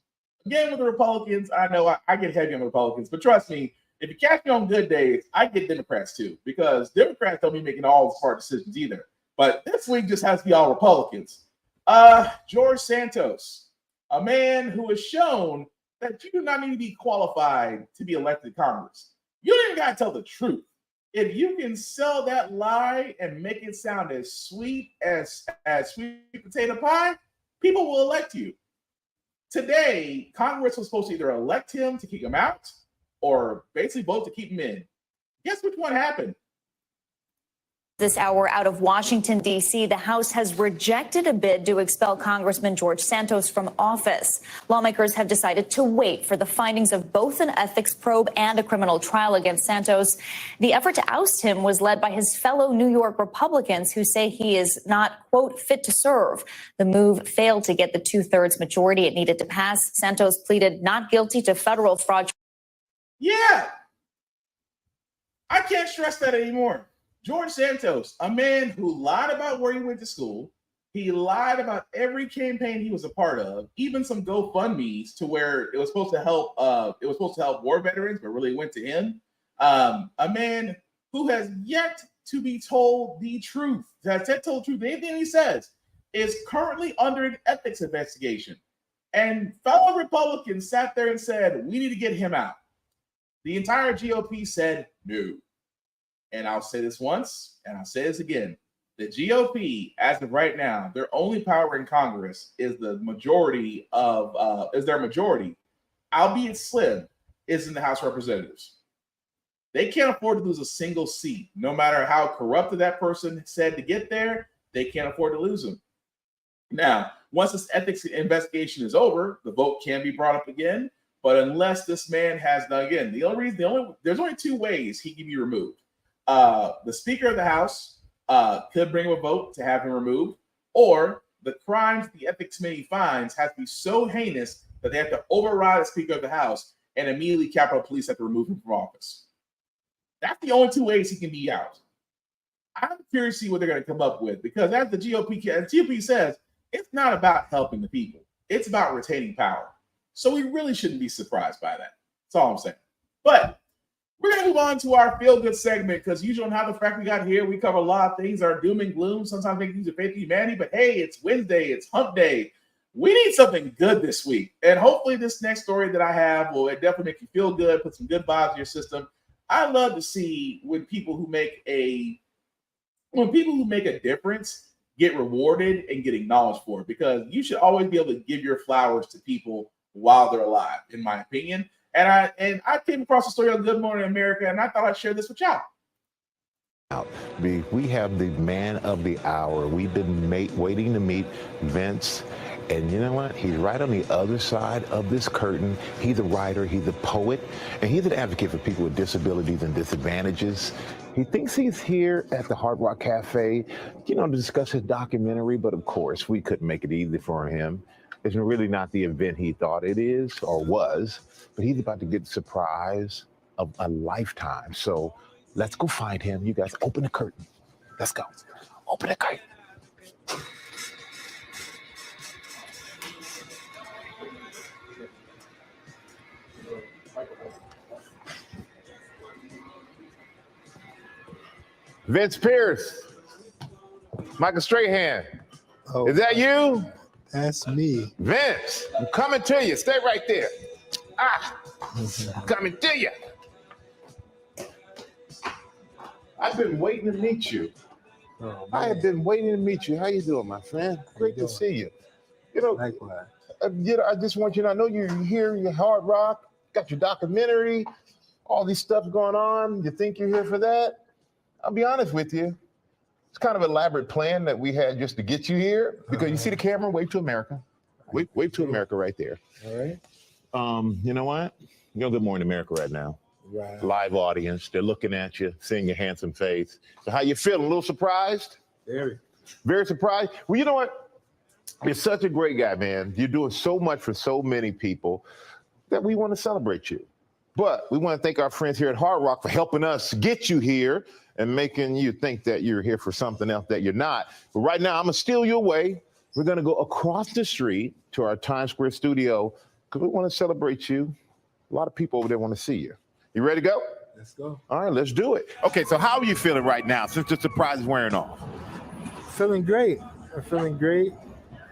Again, with the Republicans, I know I get heavy on the Republicans, but trust me, if you catch me on good days, I get Democrats too, because Democrats don't be making all the smart decisions either. But this week just has to be all Republicans. George Santos, a man who has shown that you do not need to be qualified to be elected to Congress. You don't even got to tell the truth. If you can sell that lie and make it sound as sweet as sweet potato pie, people will elect you. Today, Congress was supposed to either elect him to kick him out or basically vote to keep him in. Guess which one happened? This hour out of Washington, D.C., the House has rejected a bid to expel Congressman George Santos from office. Lawmakers have decided to wait for the findings of both an ethics probe and a criminal trial against Santos. The effort to oust him was led by his fellow New York Republicans who say he is not, quote, fit to serve. The move failed to get the 2/3 majority it needed to pass. Santos pleaded not guilty to federal fraud. Yeah, I can't stress that anymore. George Santos, a man who lied about where he went to school. He lied about every campaign he was a part of, even some GoFundMe's to where it was supposed to help. It was supposed to help war veterans, but really went to him. A man who has yet to be told the truth. Has yet told the truth. Anything he says is currently under an ethics investigation. And fellow Republicans sat there and said, "We need to get him out." The entire GOP said no. And I'll say this once, and I'll say this again. The GOP, as of right now, their only power in Congress is the majority of, is their majority, albeit slim, is in the House of Representatives. They can't afford to lose a single seat. No matter how corrupted that person said to get there, they can't afford to lose them. Now, once this ethics investigation is over, the vote can be brought up again. But unless this man has done, again, there's only two ways he can be removed. The Speaker of the House could bring a vote to have him removed, or the crimes the Ethics Committee finds has to be so heinous that they have to override the Speaker of the House and immediately Capitol Police have to remove him from office. That's the only two ways he can be out. I'm curious to see what they're going to come up with, because as the GOP says, it's not about helping the people. It's about retaining power. So we really shouldn't be surprised by that. That's all I'm saying. But we're going to move on to our feel-good segment, because usually on How the Frack we got here, we cover a lot of things that are doom and gloom. Sometimes they use a faith in humanity, but hey, it's Wednesday, it's hump day. We need something good this week. And hopefully this next story that I have will definitely make you feel good, put some good vibes in your system. I love to see when people who make a difference get rewarded and get acknowledged for it, because you should always be able to give your flowers to people while they're alive, in my opinion. And I came across a story on Good Morning America, and I thought I'd share this with y'all. We have the man of the hour. We've been waiting to meet Vince. And you know what? He's right on the other side of this curtain. He's a writer, he's a poet, and he's an advocate for people with disabilities and disadvantages. He thinks he's here at the Hard Rock Cafe, to discuss his documentary, but of course, we couldn't make it easy for him. It's really not the event he thought it is or was, but he's about to get the surprise of a lifetime. So let's go find him. You guys open the curtain. Let's go. Open the curtain. Vince Pierce, Michael Strahan. Oh, is that you? That's me. Vince, I'm coming to you. Stay right there. I'm coming to you. I've been waiting to meet you. Oh, I have been waiting to meet you. How you doing, my friend? Great to see you. Likewise. I just want you to know, I know you're here, you're Hard Rock, got your documentary, all these stuff going on. You think you're here for that? I'll be honest with you. It's kind of an elaborate plan that we had just to get you here, because you see the camera, wave to America. Wave to America right there. All right. You know what? You're on Good Morning America right now. Right. Live audience. They're looking at you, seeing your handsome face. So how you feeling? A little surprised? Very. Very surprised? Well, you know what? You're such a great guy, man. You're doing so much for so many people that we want to celebrate you. But we want to thank our friends here at Hard Rock for helping us get you here and making you think that you're here for something else that you're not. But right now, I'm going to steal you away We're going to go across the street to our Times Square studio because we want to celebrate you. A lot of people over there want to see you. You ready to go? Let's go. All right, let's do it. Okay, so how are you feeling right now since the surprise is wearing off? Feeling great. I'm feeling great.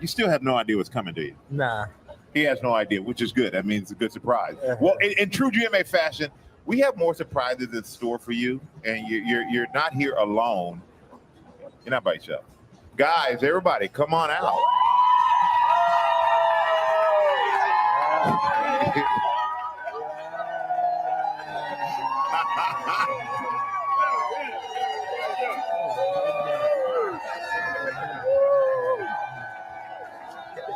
You still have no idea what's coming, do you? Nah. He has no idea, which is good. That means it's a good surprise. Well, in true GMA fashion, we have more surprises in store for you, and you're not here alone. You're not by yourself. Guys, everybody, come on out.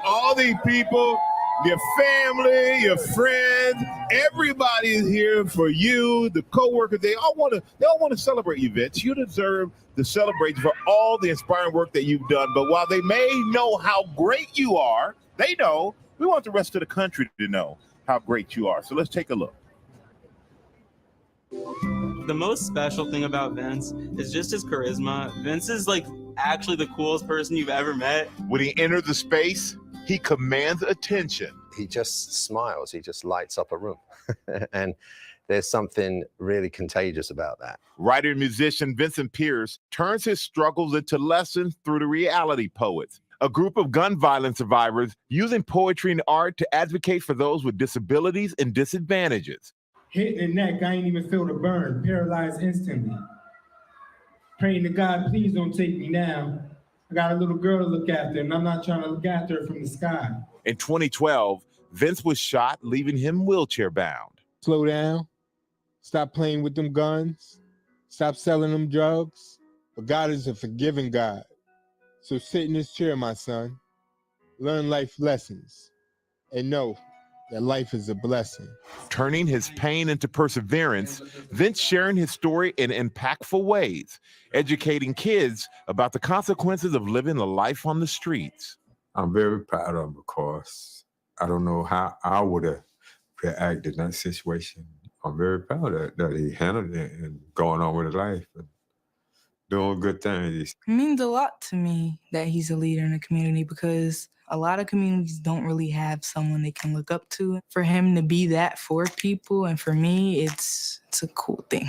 All these people, your family, your friends, everybody is here for you, the co-workers. They all want to celebrate you, Vince. You deserve the celebration for all the inspiring work that you've done. But while they may know how great you are, they know we want the rest of the country to know how great you are. So let's take a look. The most special thing about Vince is just his charisma. Vince is like actually the coolest person you've ever met. When he enters the space, he commands attention. He just smiles. He just lights up a room. And there's something really contagious about that. Writer and musician Vincent Pierce turns his struggles into lessons through the Reality Poets, a group of gun violence survivors using poetry and art to advocate for those with disabilities and disadvantages. Hit in the neck, I ain't even feel the burn, paralyzed instantly. Praying to God, please don't take me now. I got a little girl to look after, and I'm not trying to look after her from the sky. In 2012, Vince was shot, leaving him wheelchair bound. Slow down. Stop playing with them guns. Stop selling them drugs. But God is a forgiving God. So sit in this chair, my son. Learn life lessons. And know that life is a blessing. Turning his pain into perseverance, Vince sharing his story in impactful ways, educating kids about the consequences of living a life on the streets. I'm very proud of him because I don't know how I would have reacted in that situation. I'm very proud that he handled it and going on with his life and doing good things. It means a lot to me that he's a leader in the community because a lot of communities don't really have someone they can look up to. For him to be that for people, and for me, it's a cool thing.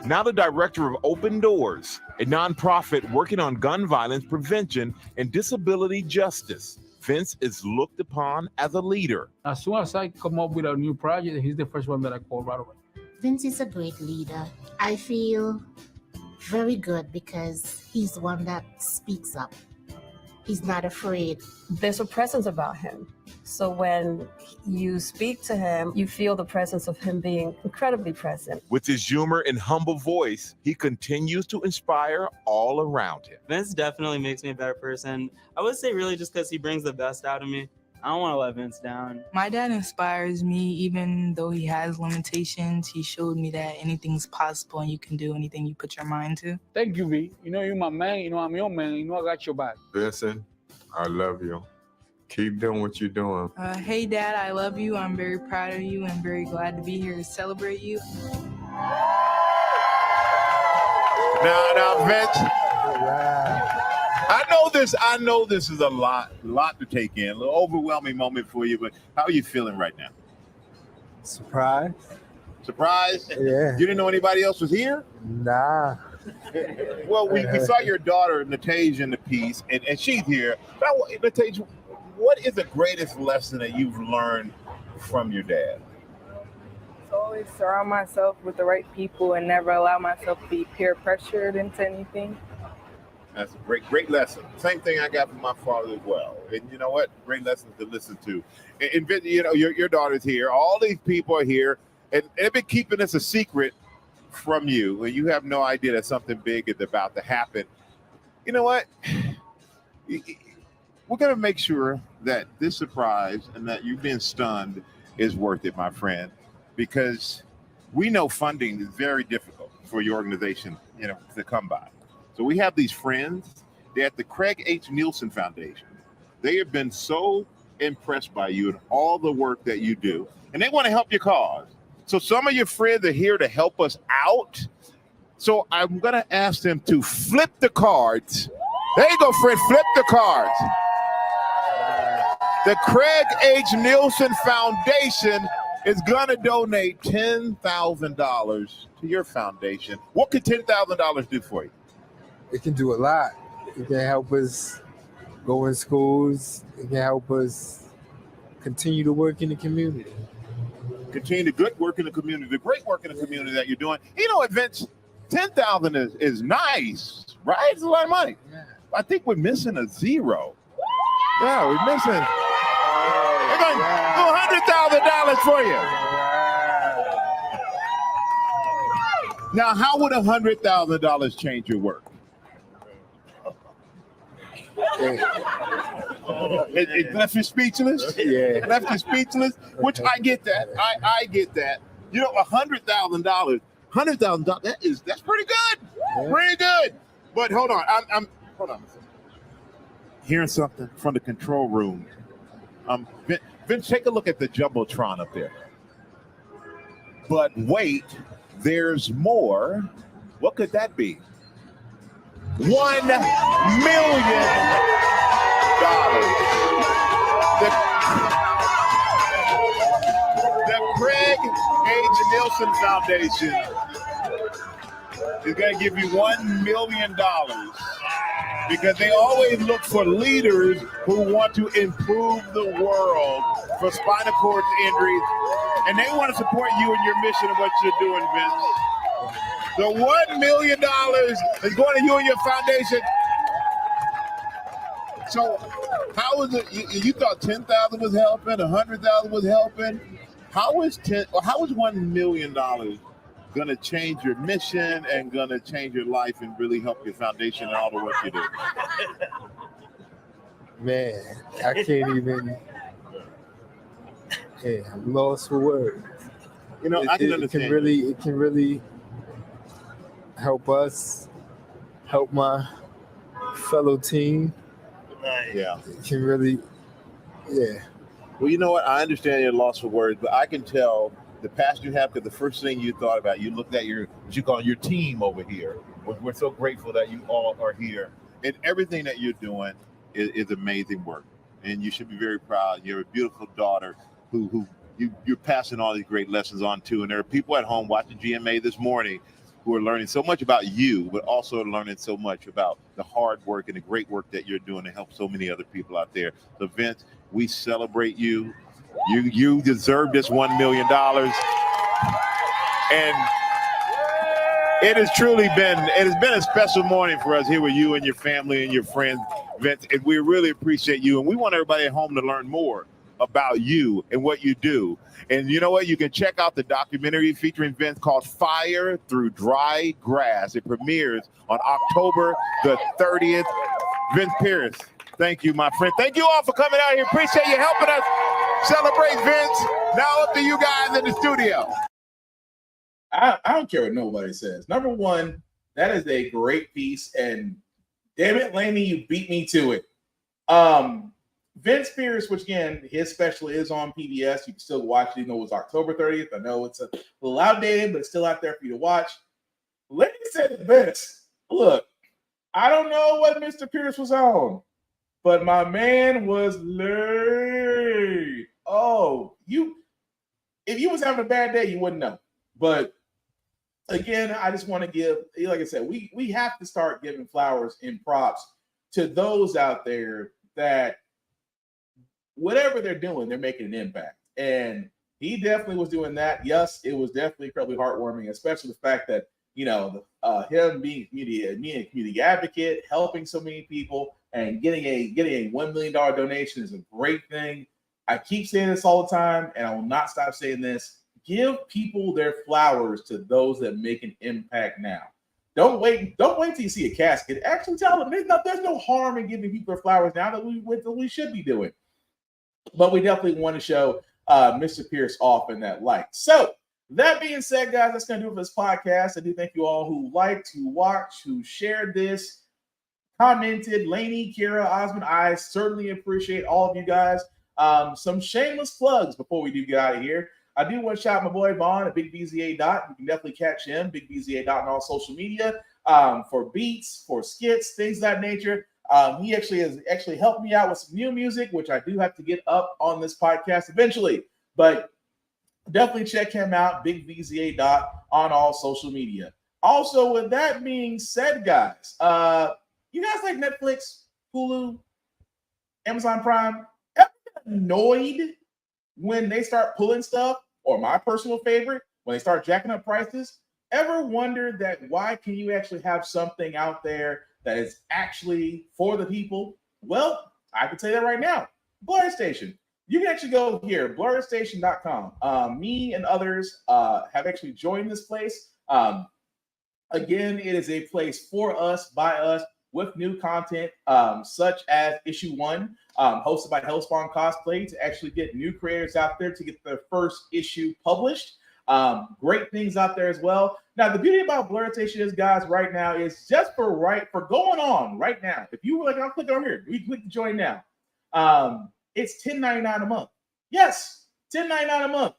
Now the director of Open Doors, a nonprofit working on gun violence prevention and disability justice. Vince is looked upon as a leader. As soon as I come up with a new project, he's the first one that I call right away. Vince is a great leader. I feel very good because he's the one that speaks up. He's not afraid. There's a presence about him. So when you speak to him, you feel the presence of him being incredibly present. With his humor and humble voice, he continues to inspire all around him. Vince definitely makes me a better person. I would say really just because he brings the best out of me. I don't want to let Vince down. My dad inspires me, even though he has limitations. He showed me that anything's possible and you can do anything you put your mind to. Thank you, V. You know, you're my man. You know, I'm your man. You know, I got your back. Vincent, I love you. Keep doing what you're doing. Hey, Dad, I love you. I'm very proud of you and very glad to be here to celebrate you. Now, Vince. I know this is a lot to take in, a little overwhelming moment for you, but how are you feeling right now? Surprised. Surprised? Yeah. You didn't know anybody else was here? Nah. Well, we saw your daughter, Natasia, in the piece, and she's here. Natasia, what is the greatest lesson that you've learned from your dad? To always surround myself with the right people and never allow myself to be peer pressured into anything. That's a great lesson. Same thing I got from my father as well. And you know what? Great lessons to listen to. And you know, your daughter's here. All these people are here, and they've been keeping this a secret from you. And you have no idea that something big is about to happen. You know what? We're going to make sure that this surprise and that you being stunned is worth it, my friend, because we know funding is very difficult for your organization, you know, to come by. So we have these friends. They're at the Craig H. Nielsen Foundation. They have been so impressed by you and all the work that you do, and they want to help your cause. So some of your friends are here to help us out. So I'm going to ask them to flip the cards There you go, Fred. Flip the cards. The Craig H. Nielsen Foundation is going to donate $10,000 to your foundation. What could $10,000 do for you? It can do a lot. It can help us go in schools. It can help us continue to work in the community. Continue the good work in the community, the great work in the community that you're doing. You know, Vince, $10,000 is nice, right? It's a lot of money. Yeah. I think we're missing a zero. Yeah, we're missing. They're going to do $100,000 for you. Now, how would $100,000 change your work? It left you speechless. Yeah, left you speechless. Which I get that. I get that. You know, $100,000. That's pretty good. Yeah. Pretty good. But hold on. I'm hold on. Hearing something from the control room. Vince, take a look at the jumbotron up there. But wait, there's more. What could that be? $1 million. The Craig H. Nielsen Foundation is going to give you $1 million because they always look for leaders who want to improve the world for spinal cord injuries, and they want to support you in your mission of what you're doing, Vince. The $1 million is going to you and your foundation. So, how is it? You thought 10,000 was helping, 100,000 was helping. How is $1 million going to change your mission and going to change your life and really help your foundation and all the work you do? Man, I can't even. Yeah, I'm lost for words. You know, I can understand. It can really help us, help my fellow team. Yeah. It can really, yeah. Well, you know what? I understand your loss for words, but I can tell the passion you have because the first thing you thought about, you looked at what you call your team over here. We're so grateful that you all are here. And everything that you're doing is amazing work. And you should be very proud. You have a beautiful daughter who you're passing all these great lessons on to. And there are people at home watching GMA this morning who are learning so much about you, but also learning so much about the hard work and the great work that you're doing to help so many other people out there. So Vince, we celebrate you. You deserve this $1 million. And it has been a special morning for us here with you and your family and your friends, Vince, and we really appreciate you. And we want everybody at home to learn more about you and what you do. And you know what? You can check out the documentary featuring Vince called Fire Through Dry Grass. It premieres on October the 30th. Vince Pierce, thank you, my friend. Thank you all for coming out here. Appreciate you helping us celebrate Vince. Now up to you guys in the studio. I don't care what nobody says. Number one, that is a great piece. And damn it, Laney, you beat me to it. Vince Pierce, which again, his special is on PBS. You can still watch it, even though it was October 30th. I know it's a little outdated, but it's still out there for you to watch. Let me say the best. Look, I don't know what Mr. Pierce was on, but my man was late. Oh, if you was having a bad day, you wouldn't know. But again, I just want to give, like I said, we have to start giving flowers and props to those out there that whatever they're doing, they're making an impact. And he definitely was doing that. Yes, it was definitely incredibly heartwarming, especially the fact that, him being a community advocate, helping so many people, and getting a $1 million donation is a great thing. I keep saying this all the time, and I will not stop saying this. Give people their flowers to those that make an impact now. Don't wait till you see a casket. Actually tell them there's no harm in giving people their flowers now that we should be doing. But we definitely want to show Mr. Pierce off in that light. So that being said, guys, that's going to do it for this podcast. I do thank you all who liked, who watched, who shared this, commented. Lainey, Kira, Osmond, I certainly appreciate all of you guys. Some shameless plugs before we do get out of here. I do want to shout my boy Vaughn at Big BZA Dot. You can definitely catch him, Big BZA Dot, on all social media for beats, for skits, things of that nature. He actually has helped me out with some new music, which I do have to get up on this podcast eventually. But definitely check him out, Big VZA on all social media. Also, with that being said, guys, you guys like Netflix, Hulu, Amazon Prime? Ever get annoyed when they start pulling stuff, or my personal favorite, when they start jacking up prices? Ever wondered that why can you actually have something out there that is actually for the people? Well, I can tell you that right now. Blur Station. You can actually go here, blurrstation.com. Me and others have actually joined this place. Again, it is a place for us, by us, with new content, such as Issue 1, hosted by Hellspawn Cosplay, to actually get new creators out there to get their first issue published. Great things out there as well. Now, the beauty about Blur Station is, guys, right now is just for going on right now. If you were like, I'll click over here. We click to join now. It's $10.99 a month. Yes, $10.99 a month.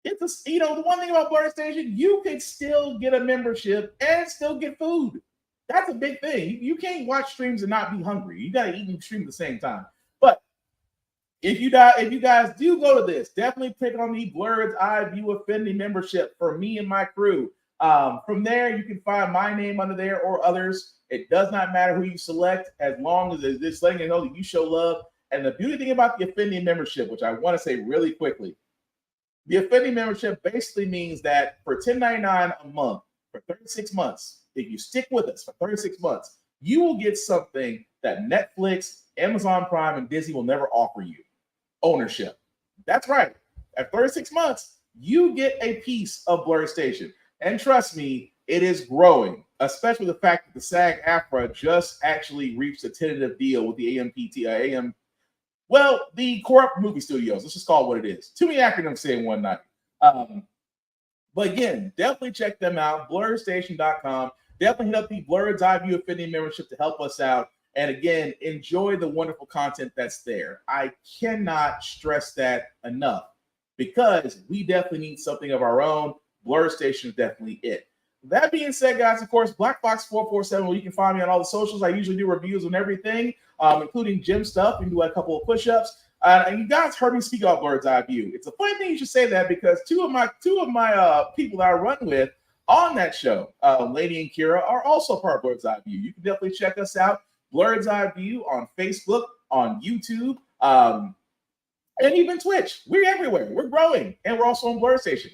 It's the one thing about Blur Station, you can still get a membership and still get food. That's a big thing. You can't watch streams and not be hungry. You got to eat and stream at the same time. But if you guys do go to this, definitely pick on the Blurred's Eye View Affinity membership for me and my crew. From there, you can find my name under there or others. It does not matter who you select, as long as it's just letting you know that you show love. And the beauty thing about the Affinity membership, which I want to say really quickly, the Affinity membership basically means that for $10.99 a month, for 36 months, if you stick with us for 36 months, you will get something that Netflix, Amazon Prime, and Disney will never offer you: ownership. That's right. At 36 months, you get a piece of Blur Station. And trust me, it is growing, especially the fact that the SAG-AFTRA just actually reached a tentative deal with the the Corrupt Movie Studios. Let's just call it what it is. Too many acronyms saying one night. But again, definitely check them out, blurrstation.com. Definitely hit up the Blurred's Eye View Affinity membership to help us out. And again, enjoy the wonderful content that's there. I cannot stress that enough, because we definitely need something of our own. Blur Station is definitely it. That being said, guys, of course, Black Fox 447, where you can find me on all the socials. I usually do reviews on everything, including gym stuff. We do a couple of push-ups. And you guys heard me speak about Blurred's Eye View. It's a funny thing you should say that, because two of my people that I run with on that show, Lady and Kira, are also part of Blurred's Eye View. You can definitely check us out, Blurred's Eye View, on Facebook, on YouTube, and even Twitch. We're everywhere. We're growing, and we're also on Blur Station.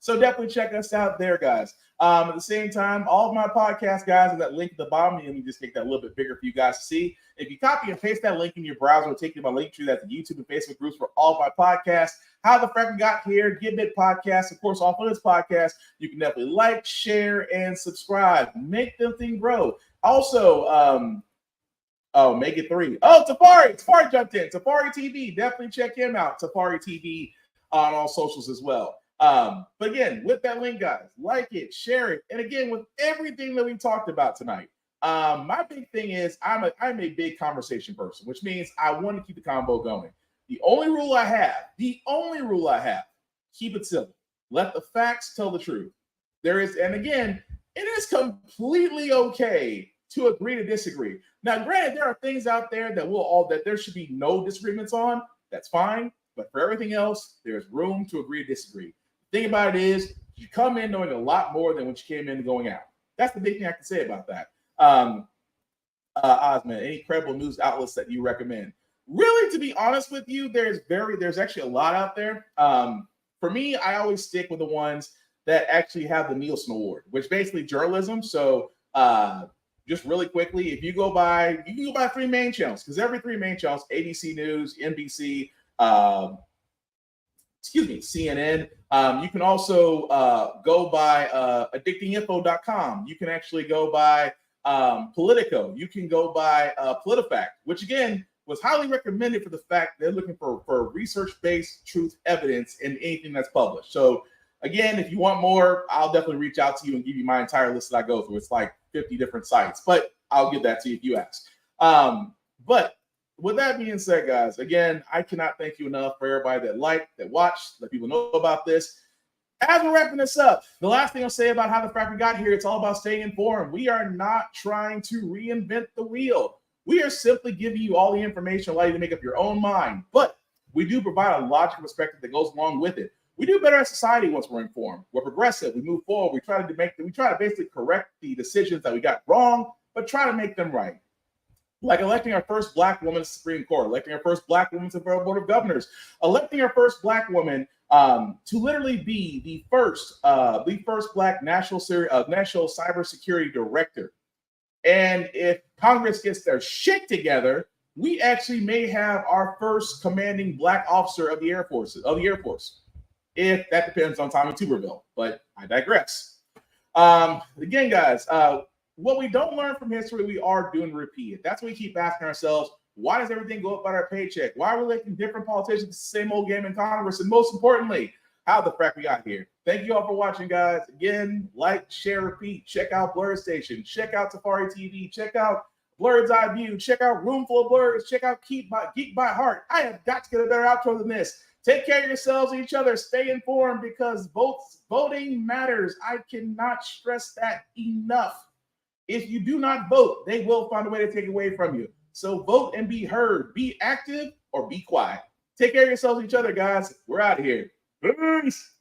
So definitely check us out there, guys. At the same time, all of my podcast, guys, are that link at the bottom. Let me just make that a little bit bigger for you guys to see. If you copy and paste that link in your browser, it'll take you to my link tree. That's the YouTube and Facebook groups for all of my podcasts. How the Frack Got Here, Gibbit Podcast, of course, off of this podcast. You can definitely like, share, and subscribe. Make them thing grow. Also, make it 3. Oh, Tafari jumped in. Tafari TV, definitely check him out. Tafari TV on all socials as well. But again, with that link, guys, like it, share it, and again, with everything that we talked about tonight, my big thing is I'm a big conversation person, which means I want to keep the combo going. The only rule I have, keep it simple. Let the facts tell the truth. And again, it is completely okay to agree to disagree. Now, granted, there are things out there that there should be no disagreements on. That's fine. But for everything else, there's room to agree to disagree. The thing about it is, you come in knowing a lot more than what you came in going out. That's the big thing I can say about that. Osman, any credible news outlets that you recommend? Really, to be honest with you, there's actually a lot out there. For me, I always stick with the ones that actually have the Nielsen Award, which basically journalism. So just really quickly, if you can go by 3 main channels, because every 3 main channels, ABC News, NBC, CNN. You can also go by addictinginfo.com. You can actually go by Politico. You can go by PolitiFact, which again was highly recommended for the fact they're looking for research-based truth evidence in anything that's published. So again, if you want more, I'll definitely reach out to you and give you my entire list that I go through. It's like 50 different sites, but I'll give that to you if you ask. But with that being said, guys, again, I cannot thank you enough for everybody that liked, that watched, let people know about this. As we're wrapping this up, the last thing I'll say about how the Frack got here, it's all about staying informed. We are not trying to reinvent the wheel. We are simply giving you all the information, allow you to make up your own mind. But we do provide a logical perspective that goes along with it. We do better as society once we're informed. We're progressive. We move forward. We try to basically correct the decisions that we got wrong, but try to make them right. Like electing our first Black woman to the Supreme Court, electing our first Black woman to the Federal Board of Governors, electing our first Black woman to literally be the first Black national cybersecurity director. And if Congress gets their shit together, we actually may have our first commanding Black officer of the Air Force. If that depends on Tommy Tuberville, but I digress. Again, guys, what we don't learn from history, we are doing repeat it. That's what we keep asking ourselves. Why does everything go up by our paycheck? Why are we electing different politicians the same old game in Congress? And most importantly, how the frack we got here. Thank you all for watching, guys. Again, like, share, repeat. Check out Blur Station. Check out Safari TV. Check out Blurred's Eye View. Check out Roomful of Blurs. Check out Geek by Heart. I have got to get a better outro than this. Take care of yourselves and each other. Stay informed because voting matters. I cannot stress that enough. If you do not vote, they will find a way to take it away from you. So vote and be heard. Be active or be quiet. Take care of yourselves and each other, guys. We're out of here. Peace.